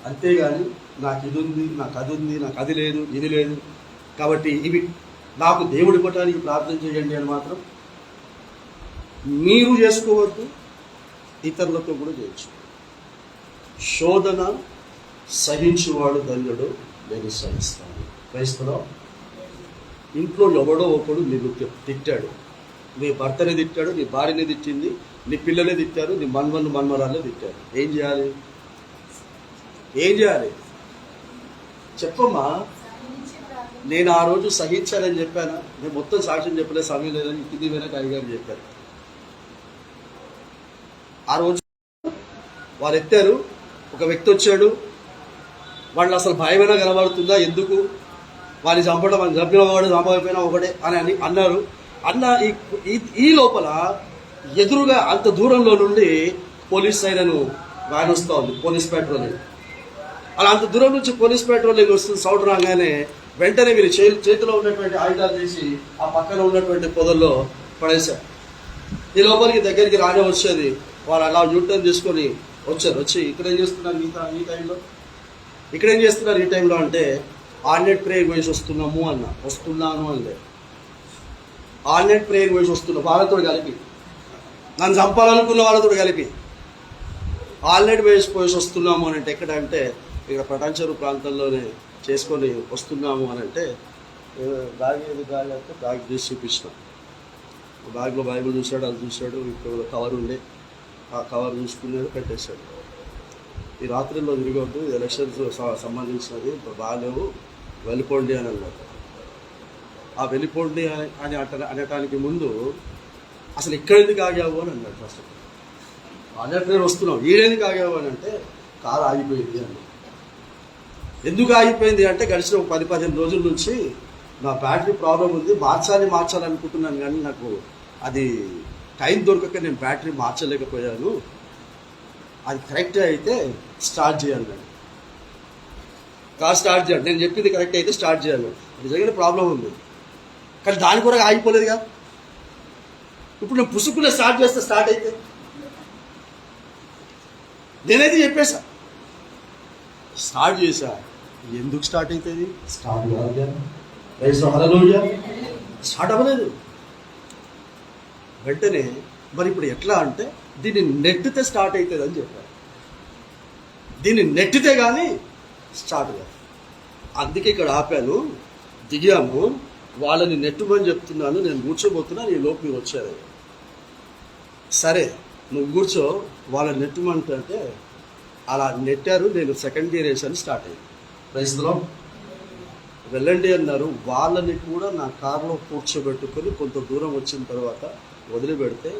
అంతేగాని నాకు ఇది ఉంది, నాకు అది ఉంది, నాకు అది లేదు, ఇది లేదు, కాబట్టి ఇవి నాకు దేవుడి పట్టానికి ప్రార్థన చేయండి అని మాత్రం మీరు చేసుకోవద్దు, ఇతరులతో కూడా చేయొచ్చు. శోధన సహించువాడు ధన్యుడు, నేను సహిస్తాను. క్రైస్తవులో ఇంట్లో ఎవడో ఒకడు నీకు తిట్టాడు, నీ భర్తని తిట్టాడు, నీ భార్యని తిట్టింది, నీ పిల్లలే తిట్టారు, నీ మన్మరాలే తిట్టారు. ఏం చేయాలి? చెప్పమ్మా. నేను ఆ రోజు సహించానని చెప్పానా? నేను మొత్తం సాక్ష్యం చెప్పలేదు, సమయం లేదని ఇంటికి వెనక అయ్యగారు చెప్పారు. ఆ రోజు వాళ్ళు ఎత్తారు, ఒక వ్యక్తి వచ్చాడు, వాళ్ళు అసలు భయమైనా కనబడుతుందా, ఎందుకు వాడిని చంపడం, అని చంపిన వాడు చంపకపోయినా ఒకటే అని అన్నారు. ఈ లోపల ఎదురుగా అంత దూరంలో నుండి పోలీస్ సైరను వ్యాన్ వస్తూ ఉంది, పోలీస్ పెట్రోలింగ్. అలా అంత దూరం నుంచి పోలీస్ పెట్రోలింగ్ వస్తుంది, సౌండ్ రాగానే వెంటనే మీరు చేతిలో ఉన్నటువంటి ఆయుధాలు తీసి ఆ పక్కన ఉన్నటువంటి పొదల్లో పడేశారు. ఈ లోపలికి దగ్గరికి రానే వచ్చేది. వాళ్ళు అలా యూటర్న్ తీసుకొని వచ్చి ఇక్కడేం చేస్తున్నారు ఈ టైంలో, ఇక్కడేం చేస్తున్నారు ఈ టైంలో అంటే, ఆల్నెట్ ప్రేయర్ వేసి వస్తున్నాను అంటే, ఆల్నెట్ ప్రేయర్ వేసి వస్తున్నాం వాళ్ళతో కలిపి, నన్ను చంపాలనుకున్న వాళ్ళతో కలిపి ఆల్నెట్ వేసి వస్తున్నాము అని అంటే, ఎక్కడంటే ఇక్కడ పటాన్చెరు ప్రాంతంలోనే చేసుకొని వస్తున్నాము అని అంటే, బ్యాగ్ అంటే బ్యాగ్ తీసి చూపించిన. బ్యాగ్లో బైబిల్ చూశాడు, అది చూశాడు, ఇప్పుడు కవర్ ఉండే ఆ కవర్ చూసుకున్నాడు, పెట్టేశాడు. ఈ రాత్రిలో తిరగొద్దు, ఎలక్షన్స్ సంబంధించినది బాగాలేవు, వెళ్ళిపోండి అని అన్నాడు. ఆ వెళ్ళిపోండి అని అనటానికి ముందు అసలు ఇక్కడ ఎందుకు ఆగావు అని అన్నాడు. ఫస్ట్ అన్నట్టు వస్తున్నావు, ఈడెందుకు ఆగావు అని అంటే, కారు ఆగిపోయింది అని. ఎందుకు ఆగిపోయింది అంటే, గడిచిన 10-15 రోజుల నుంచి నా బ్యాటరీ ప్రాబ్లం ఉంది, మార్చాలనుకుంటున్నాను, కానీ నాకు అది టైం దొరకక నేను బ్యాటరీ మార్చలేకపోయాను, అది కరెక్ట్ అయితే స్టార్ట్ చేయాలి. కార్ స్టార్ట్ చేయాలి, నేను చెప్పింది కరెక్ట్ అయితే స్టార్ట్ చేయాలి. నిజంగానే ప్రాబ్లం ఉంది, కానీ దాని కొరకు ఆగిపోలేదుగా. ఇప్పుడు నేను పుసుకునే స్టార్ట్ చేస్తే స్టార్ట్ అయితే, నేనైతే చెప్పేసా, స్టార్ట్ చేశా. ఎందుకు స్టార్ట్ అవుతుంది? స్టార్ట్ అవ్వలేదు. వెంటనే మరి ఇప్పుడు ఎట్లా అంటే, దీన్ని నెట్టితే స్టార్ట్ అవుతుంది అని చెప్పారు. దీన్ని నెట్టితే కానీ స్టార్ట్ కాదు. అందుకే ఇక్కడ ఆపాను, దిగాము, వాళ్ళని నెట్టుమని చెప్తున్నాను, నేను కూర్చోబోతున్నాను, ఈ లోపు మీరు వచ్చారు. సరే నువ్వు కూర్చో, వాళ్ళ నెట్టమంటే అలా నెట్టారు. నేను సెకండ్ గేర్ వేసాను, స్టార్ట్ అయ్యింది. ప్రైజ్లో వెళ్ళండి అన్నారు. వాళ్ళని కూడా నా కారులో కూర్చోబెట్టుకొని కొంత దూరం వచ్చిన తర్వాత వదిలిపెడితే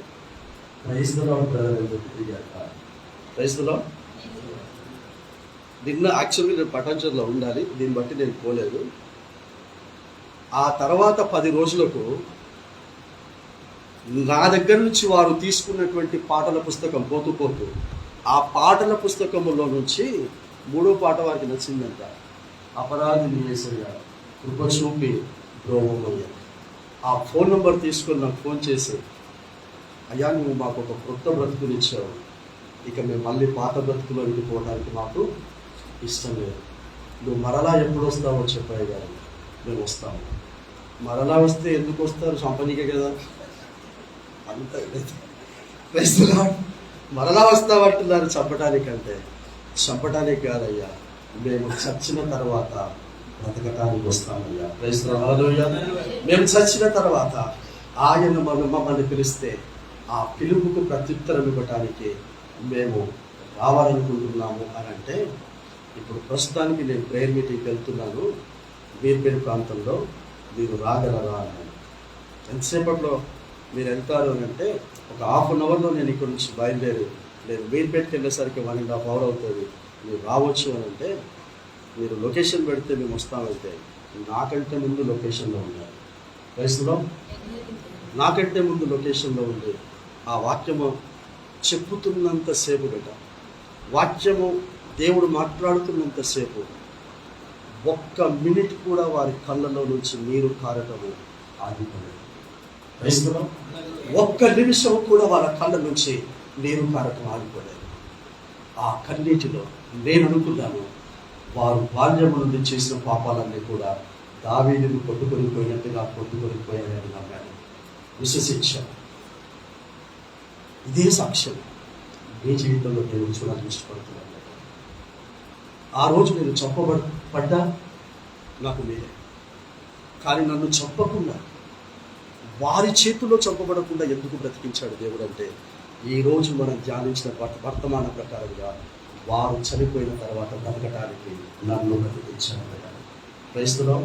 ప్రైజ్లో నిన్న యాక్చువల్గా నేను పటాన్చర్లో ఉండాలి, దీన్ని బట్టి నేను పోలేదు. ఆ తర్వాత 10 రోజులకు నా దగ్గర నుంచి వారు తీసుకున్నటువంటి పాటల పుస్తకం పోతూ ఆ పాటల పుస్తకంలో నుంచి 3వ పాట వారికి నచ్చిందంట. అపరాధిని యేసయ్య కృప చూపి బ్రోవమయ్య. ఆ ఫోన్ నెంబర్ తీసుకొని నాకు ఫోన్ చేసి, అయ్యా నువ్వు మాకు ఒక కొత్త బ్రతుకునిచ్చావు, ఇక మేము మళ్ళీ పాత బ్రతుకులో వెళ్ళిపోవడానికి మాకు ఇష్టం లేదు, నువ్వు మరలా ఎప్పుడు వస్తావో చెప్పాయి గారు. మేము వస్తాము. మరలా వస్తే ఎందుకు వస్తారు? సంపనీకే కదా. అంత మరలా వస్తామంటున్నారు చంపటానికంటే. చంపటానికి కాదయ్యా, మేము చచ్చిన తర్వాత బ్రతకటానికి వస్తామయ్యా. మేము చచ్చిన తర్వాత ఆయన మమ్మల్ని పిలిస్తే ఆ పిలుపుకు ప్రత్యుత్తరం ఇవ్వటానికి మేము రావాలనుకుంటున్నాము అని అంటే, ఇప్పుడు ప్రస్తుతానికి నేను ప్రేయర్ మీటింగ్కి వెళ్తున్నాను, వీర్పేరు ప్రాంతంలో, మీరు రాగలరా అన్నాను. ఎంతసేపట్లో మీరు వెళ్తారు అని అంటే, ఒక 1/2 అవర్లో నేను ఇక్కడ నుంచి బయలుదేరి నేను వీర్పేటకి వెళ్ళేసరికి 1.5 hour అవుతుంది, మీరు రావచ్చు అని అంటే, మీరు లొకేషన్ పెడితే మేము వస్తామంటే, నాకంటే ముందు లొకేషన్లో ఉన్నారు. వయసులో నాకంటే ముందు లొకేషన్లో ఉంది. ఆ వాక్యము చెప్పుతున్నంతసేపు గట, వాక్యము దేవుడు మాట్లాడుతున్నంతసేపు 1 minute కూడా వారి కళ్ళలో నుంచి నీరు కారటము ఆగిపోలేదు. 1 నిమిషం కూడా వాళ్ళ కళ్ళ నుంచి నీరు కారటం ఆగిపోలేదు. ఆ కన్నీటిలో నేను అనుకున్నాను, వారు బాల్యము నుండి చేసిన పాపాలన్నీ కూడా దావీదును కొట్టుకొని పోయినట్టుగా కొట్టుకొని పోయారని నమ్మాను, విశ్వసించాను. ఇదే సాక్ష్యం మీ జీవితంలో దేవుడు చూడాలని ఇష్టపడుతున్నాను. ఆ రోజు నేను చంపబడ్డా నాకు మీరే, కానీ నన్ను చంపకుండా, వారి చేతుల్లో చంపబడకుండా ఎందుకు బ్రతికించాడు దేవుడు అంటే, ఈరోజు మనం ధ్యానించిన వర్తమాన ప్రకారంగా వారు చనిపోయిన తర్వాత బ్రతకటానికి నన్ను బ్రతికించాడు. క్రైస్తవులో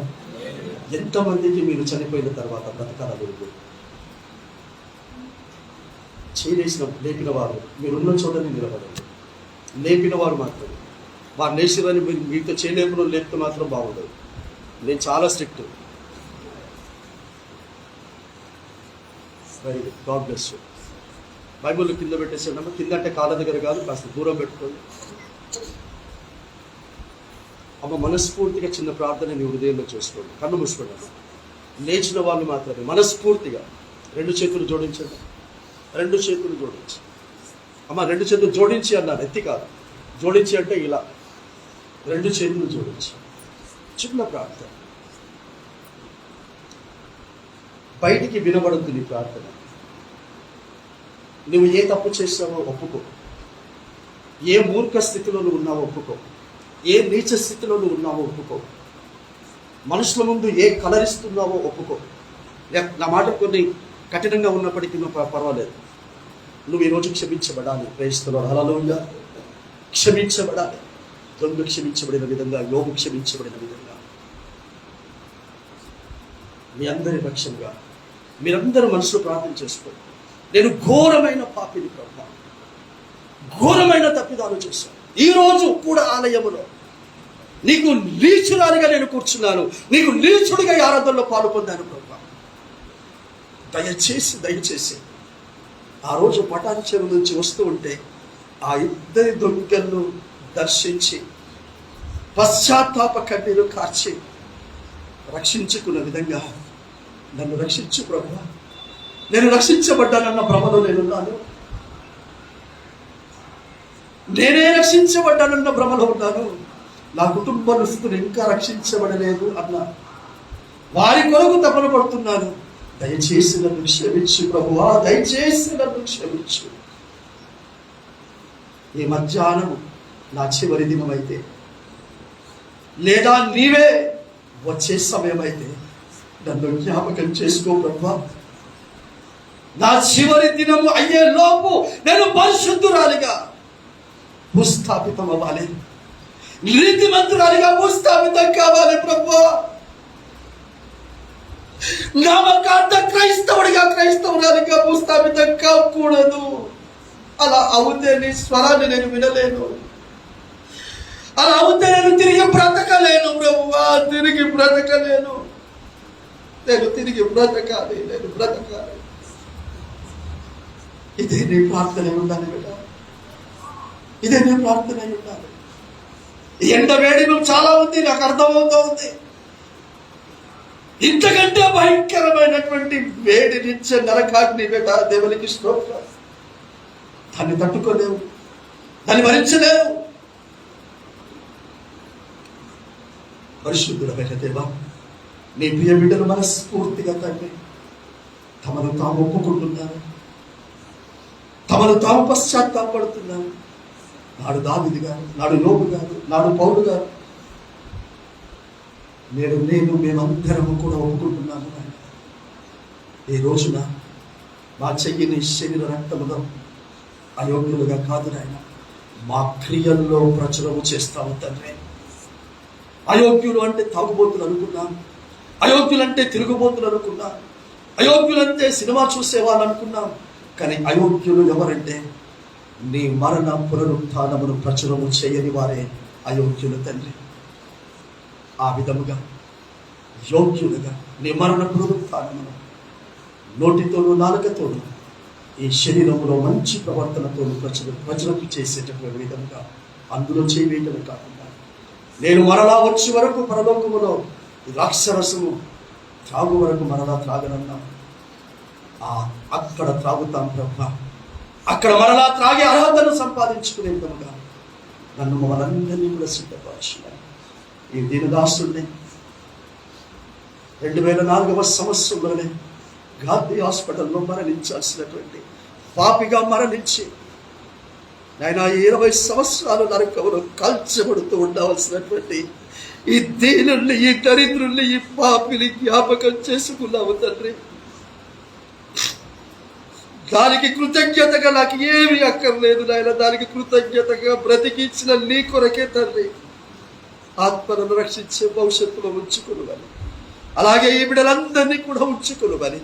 ఎంతమందికి మీరు చనిపోయిన తర్వాత బ్రతకాలలేదు? చేసిన లేపిన వారు మీరున్న చోటని నిలబడండి. లేపిన వారు మాత్రమే, వారు లేచిరని మీరు మీతో చేయలేకుండా లేపితే మాత్రం బాగుండదు. నేను చాలా strict. Very good, God bless you. Bible కింద పెట్టేసాడమ్మా. కింద అంటే కాళ్ళ దగ్గర కాదు, కాస్త దూరం పెట్టుకోండి. అమ్మ మనస్ఫూర్తిగా చిన్న ప్రార్థన నీ హృదయంలో చేసుకోండి. కన్ను మూసుకోండి. లేచిన వాళ్ళు మాత్రమే మనస్ఫూర్తిగా 2 చేతులు జోడించండి. 2 చేతులు జోడించి, అమ్మ 2 చేతులు జోడించి అన్నారు, ఎత్తి కాదు. జోడించి అంటే ఇలా 2 చేతులు జోడించి చిన్న ప్రార్థన. బయటికి వినబడుతుంది నీ ప్రార్థన. నువ్వు ఏ తప్పు చేస్తావో ఒప్పుకో, ఏ మూర్ఖ స్థితిలో నువ్వు ఉన్నావో ఒప్పుకో, ఏ నీచ స్థితిలో నువ్వు ఉన్నావో ఒప్పుకో, మనుషుల ముందు ఏ కలరిస్తున్నావో ఒప్పుకో. నా మాట కొన్ని కఠినంగా ఉన్నప్పటికీ పర్వాలేదు, నువ్వు ఈరోజు క్షమించబడాలి. క్రైస్తవులు హల్లెలూయా, క్షమించబడాలి. దొంగ క్షమించబడిన విధంగా, యోబు క్షమించబడిన విధంగా మీ అందరి పక్షంగా మీరందరూ మనసులో ప్రార్థన చేసుకోండి. నేను ఘోరమైన పాపిని ప్రభు, ఘోరమైన తప్పిదాలు చేశాను. ఈరోజు కూడా ఆలయములో నీకు నీచురాలిగా నేను కూర్చున్నాను, నీకు నీచుడిగా ఆరాధనలో పాలు పొందాను ప్రభు. దయచేసి ఆ రోజు పటాన్చెరు నుంచి వస్తూ ఉంటే ఆ 2 దొంగలను దర్శించి పశ్చాత్తాప కన్నీరు కార్చి రక్షించుకున్న విధంగా నన్ను రక్షించు ప్రభు. నేను రక్షించబడ్డానన్న భ్రమలో నేనున్నాను, నేనే రక్షించబడ్డానన్న భ్రమలో ఉన్నాను. నా కుటుంబస్తులు ఇంకా రక్షించబడలేదు అన్న వారి కొరకు తపన పడుతున్నాను. దయచేసి నన్ను క్షమించు ప్రభువా, దయచేసి నన్ను క్షమించు. ఈ మధ్యాహ్నం నా చివరి దినమైతే, లేదా నీవే వచ్చే సమయం అయితే నన్ను జ్ఞాపకం చేసుకో ప్రభువా. నా చివరి దినము అయ్యే లోపు నేను పరిశుద్ధురాలిగా భూస్థాపితం అవ్వాలి, నీతిమంతురాలిగా భూస్థాపితం కావాలి ప్రభువా. నామకార్థ క్రైస్తవురాలిగా భూస్థాపితం కాకూడదు. అలా అవుతే నీ స్వరాన్ని నేను వినలేను, అలా అవుతే నేను తిరిగి బ్రతకలేను ప్రభువా, తిరిగి బ్రతకలేను. నేను తిరిగి బ్రతకాలి. ఇదే నీ ప్రార్థన ఉండాలి బిడ్డ, ఇదే నీ ప్రార్థన ఉండాలి. ఎండ వేడి చాలా ఉంది, నాకు అర్థమవుతుంది. ఇంతకంటే భయంకరమైనటువంటి వేడినిచ్చే నరకాగ్ని బిడ్డ, దేవునికి స్తోత్రం. దాన్ని తట్టుకోలేవు, దాన్ని భరించలేవు. పరిశుద్ధుడమైన దేవా, నీ ప్రియ బిడ్డలు మనస్ఫూర్తిగా తండ్రి తమను తాము ఒప్పుకుంటున్నారు, తమను తాము పశ్చాత్తాపడుతున్నారు. నాడు దావీదు గారు, నాడు యోబు గారు, నాడు పౌలు గారు, మేమందరము కూడా ఒప్పుకుంటున్నాము. ఈ రోజున మా చెయ్యిని శరీర రక్తములో అయోగ్యులుగా కాదు నాయన, మా క్రియల్లో ప్రచురము చేస్తాము తండ్రి. అయోగ్యులు అంటే తాగుబోతులు అనుకున్నాం, అయోగ్యులంటే తిరుగుబోతులు అనుకున్నాం, అయోగ్యులంటే సినిమా చూసేవాళ్ళు అనుకున్నాం. కానీ అయోగ్యులు ఎవరంటే నీ మరణ పునరుత్థానమును ప్రచురము చేయని వారే అయోగ్యులు తండ్రి. ఆ విధముగా యోగ్యులుగా నీ మరణ పునరుత్థానమును నోటితోనూ నాలుకతోనూ ఈ శరీరంలో మంచి ప్రవర్తనతోనూ ప్రచురపు చేసేటటువంటి విధముగా అందులో చేయవేయటం కాకుండా నేను మరలా వచ్చే వరకు పరలోకములో ద్రాక్షరసము త్రాగు వరకు మరలా త్రాగనన్నాం. అక్కడ త్రాగుతాం ప్రభా, అక్కడ మరలా త్రాగే అర్హతను సంపాదించుకునే విధముగా నన్ను మనందరినీ కూడా సిద్ధపరచున్నాను. ఈ దీనదాసుడిని 2004వ సంవత్సరంలోనే గాంధీ హాస్పిటల్లో మరణించాల్సినటువంటి పాపిగా మరణించి నాయన 20 సంవత్సరాలు నరకములో కాల్చబడుతూ ఉండవలసినటువంటి ఈ దీనుల్ని, ఈ దరిద్రుల్ని, ఈ పాపిని జ్ఞాపకం చేసుకున్నావు తండ్రి. దానికి కృతజ్ఞతగా నాకు ఏమీ అక్కర్లేదు నాయన, దానికి కృతజ్ఞతగా బ్రతికించిన నీ కొరకే తండ్రి ఆత్మలను రక్షించే భవిష్యత్తులో ఉంచుకునువని, అలాగే ఈ బిడ్డలందరినీ కూడా ఉంచుకునువని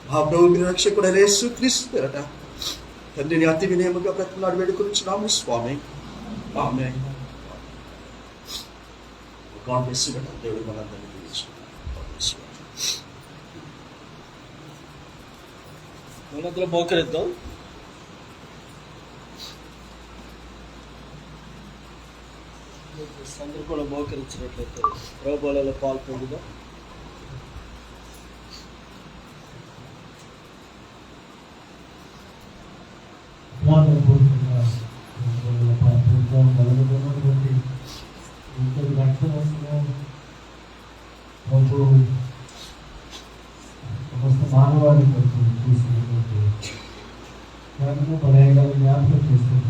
మా ప్రభువుని రక్షకుడైన యేసుక్రీస్తు పేరట తండ్రిని అతి వినయముగా బ్రతిమలాడి వేడుకొనుచున్నాము స్వామి. ఆమేన్. God bless you. దేవుడు మనందరినీ దీవించును. మోకరిద్దాం. అందరూ కూడా మోకరించినట్లయితే ప్రభువులలో పాల్పొందుదాం. మానవాళి చూసినటువంటి జ్ఞాపకం చేస్తుంది.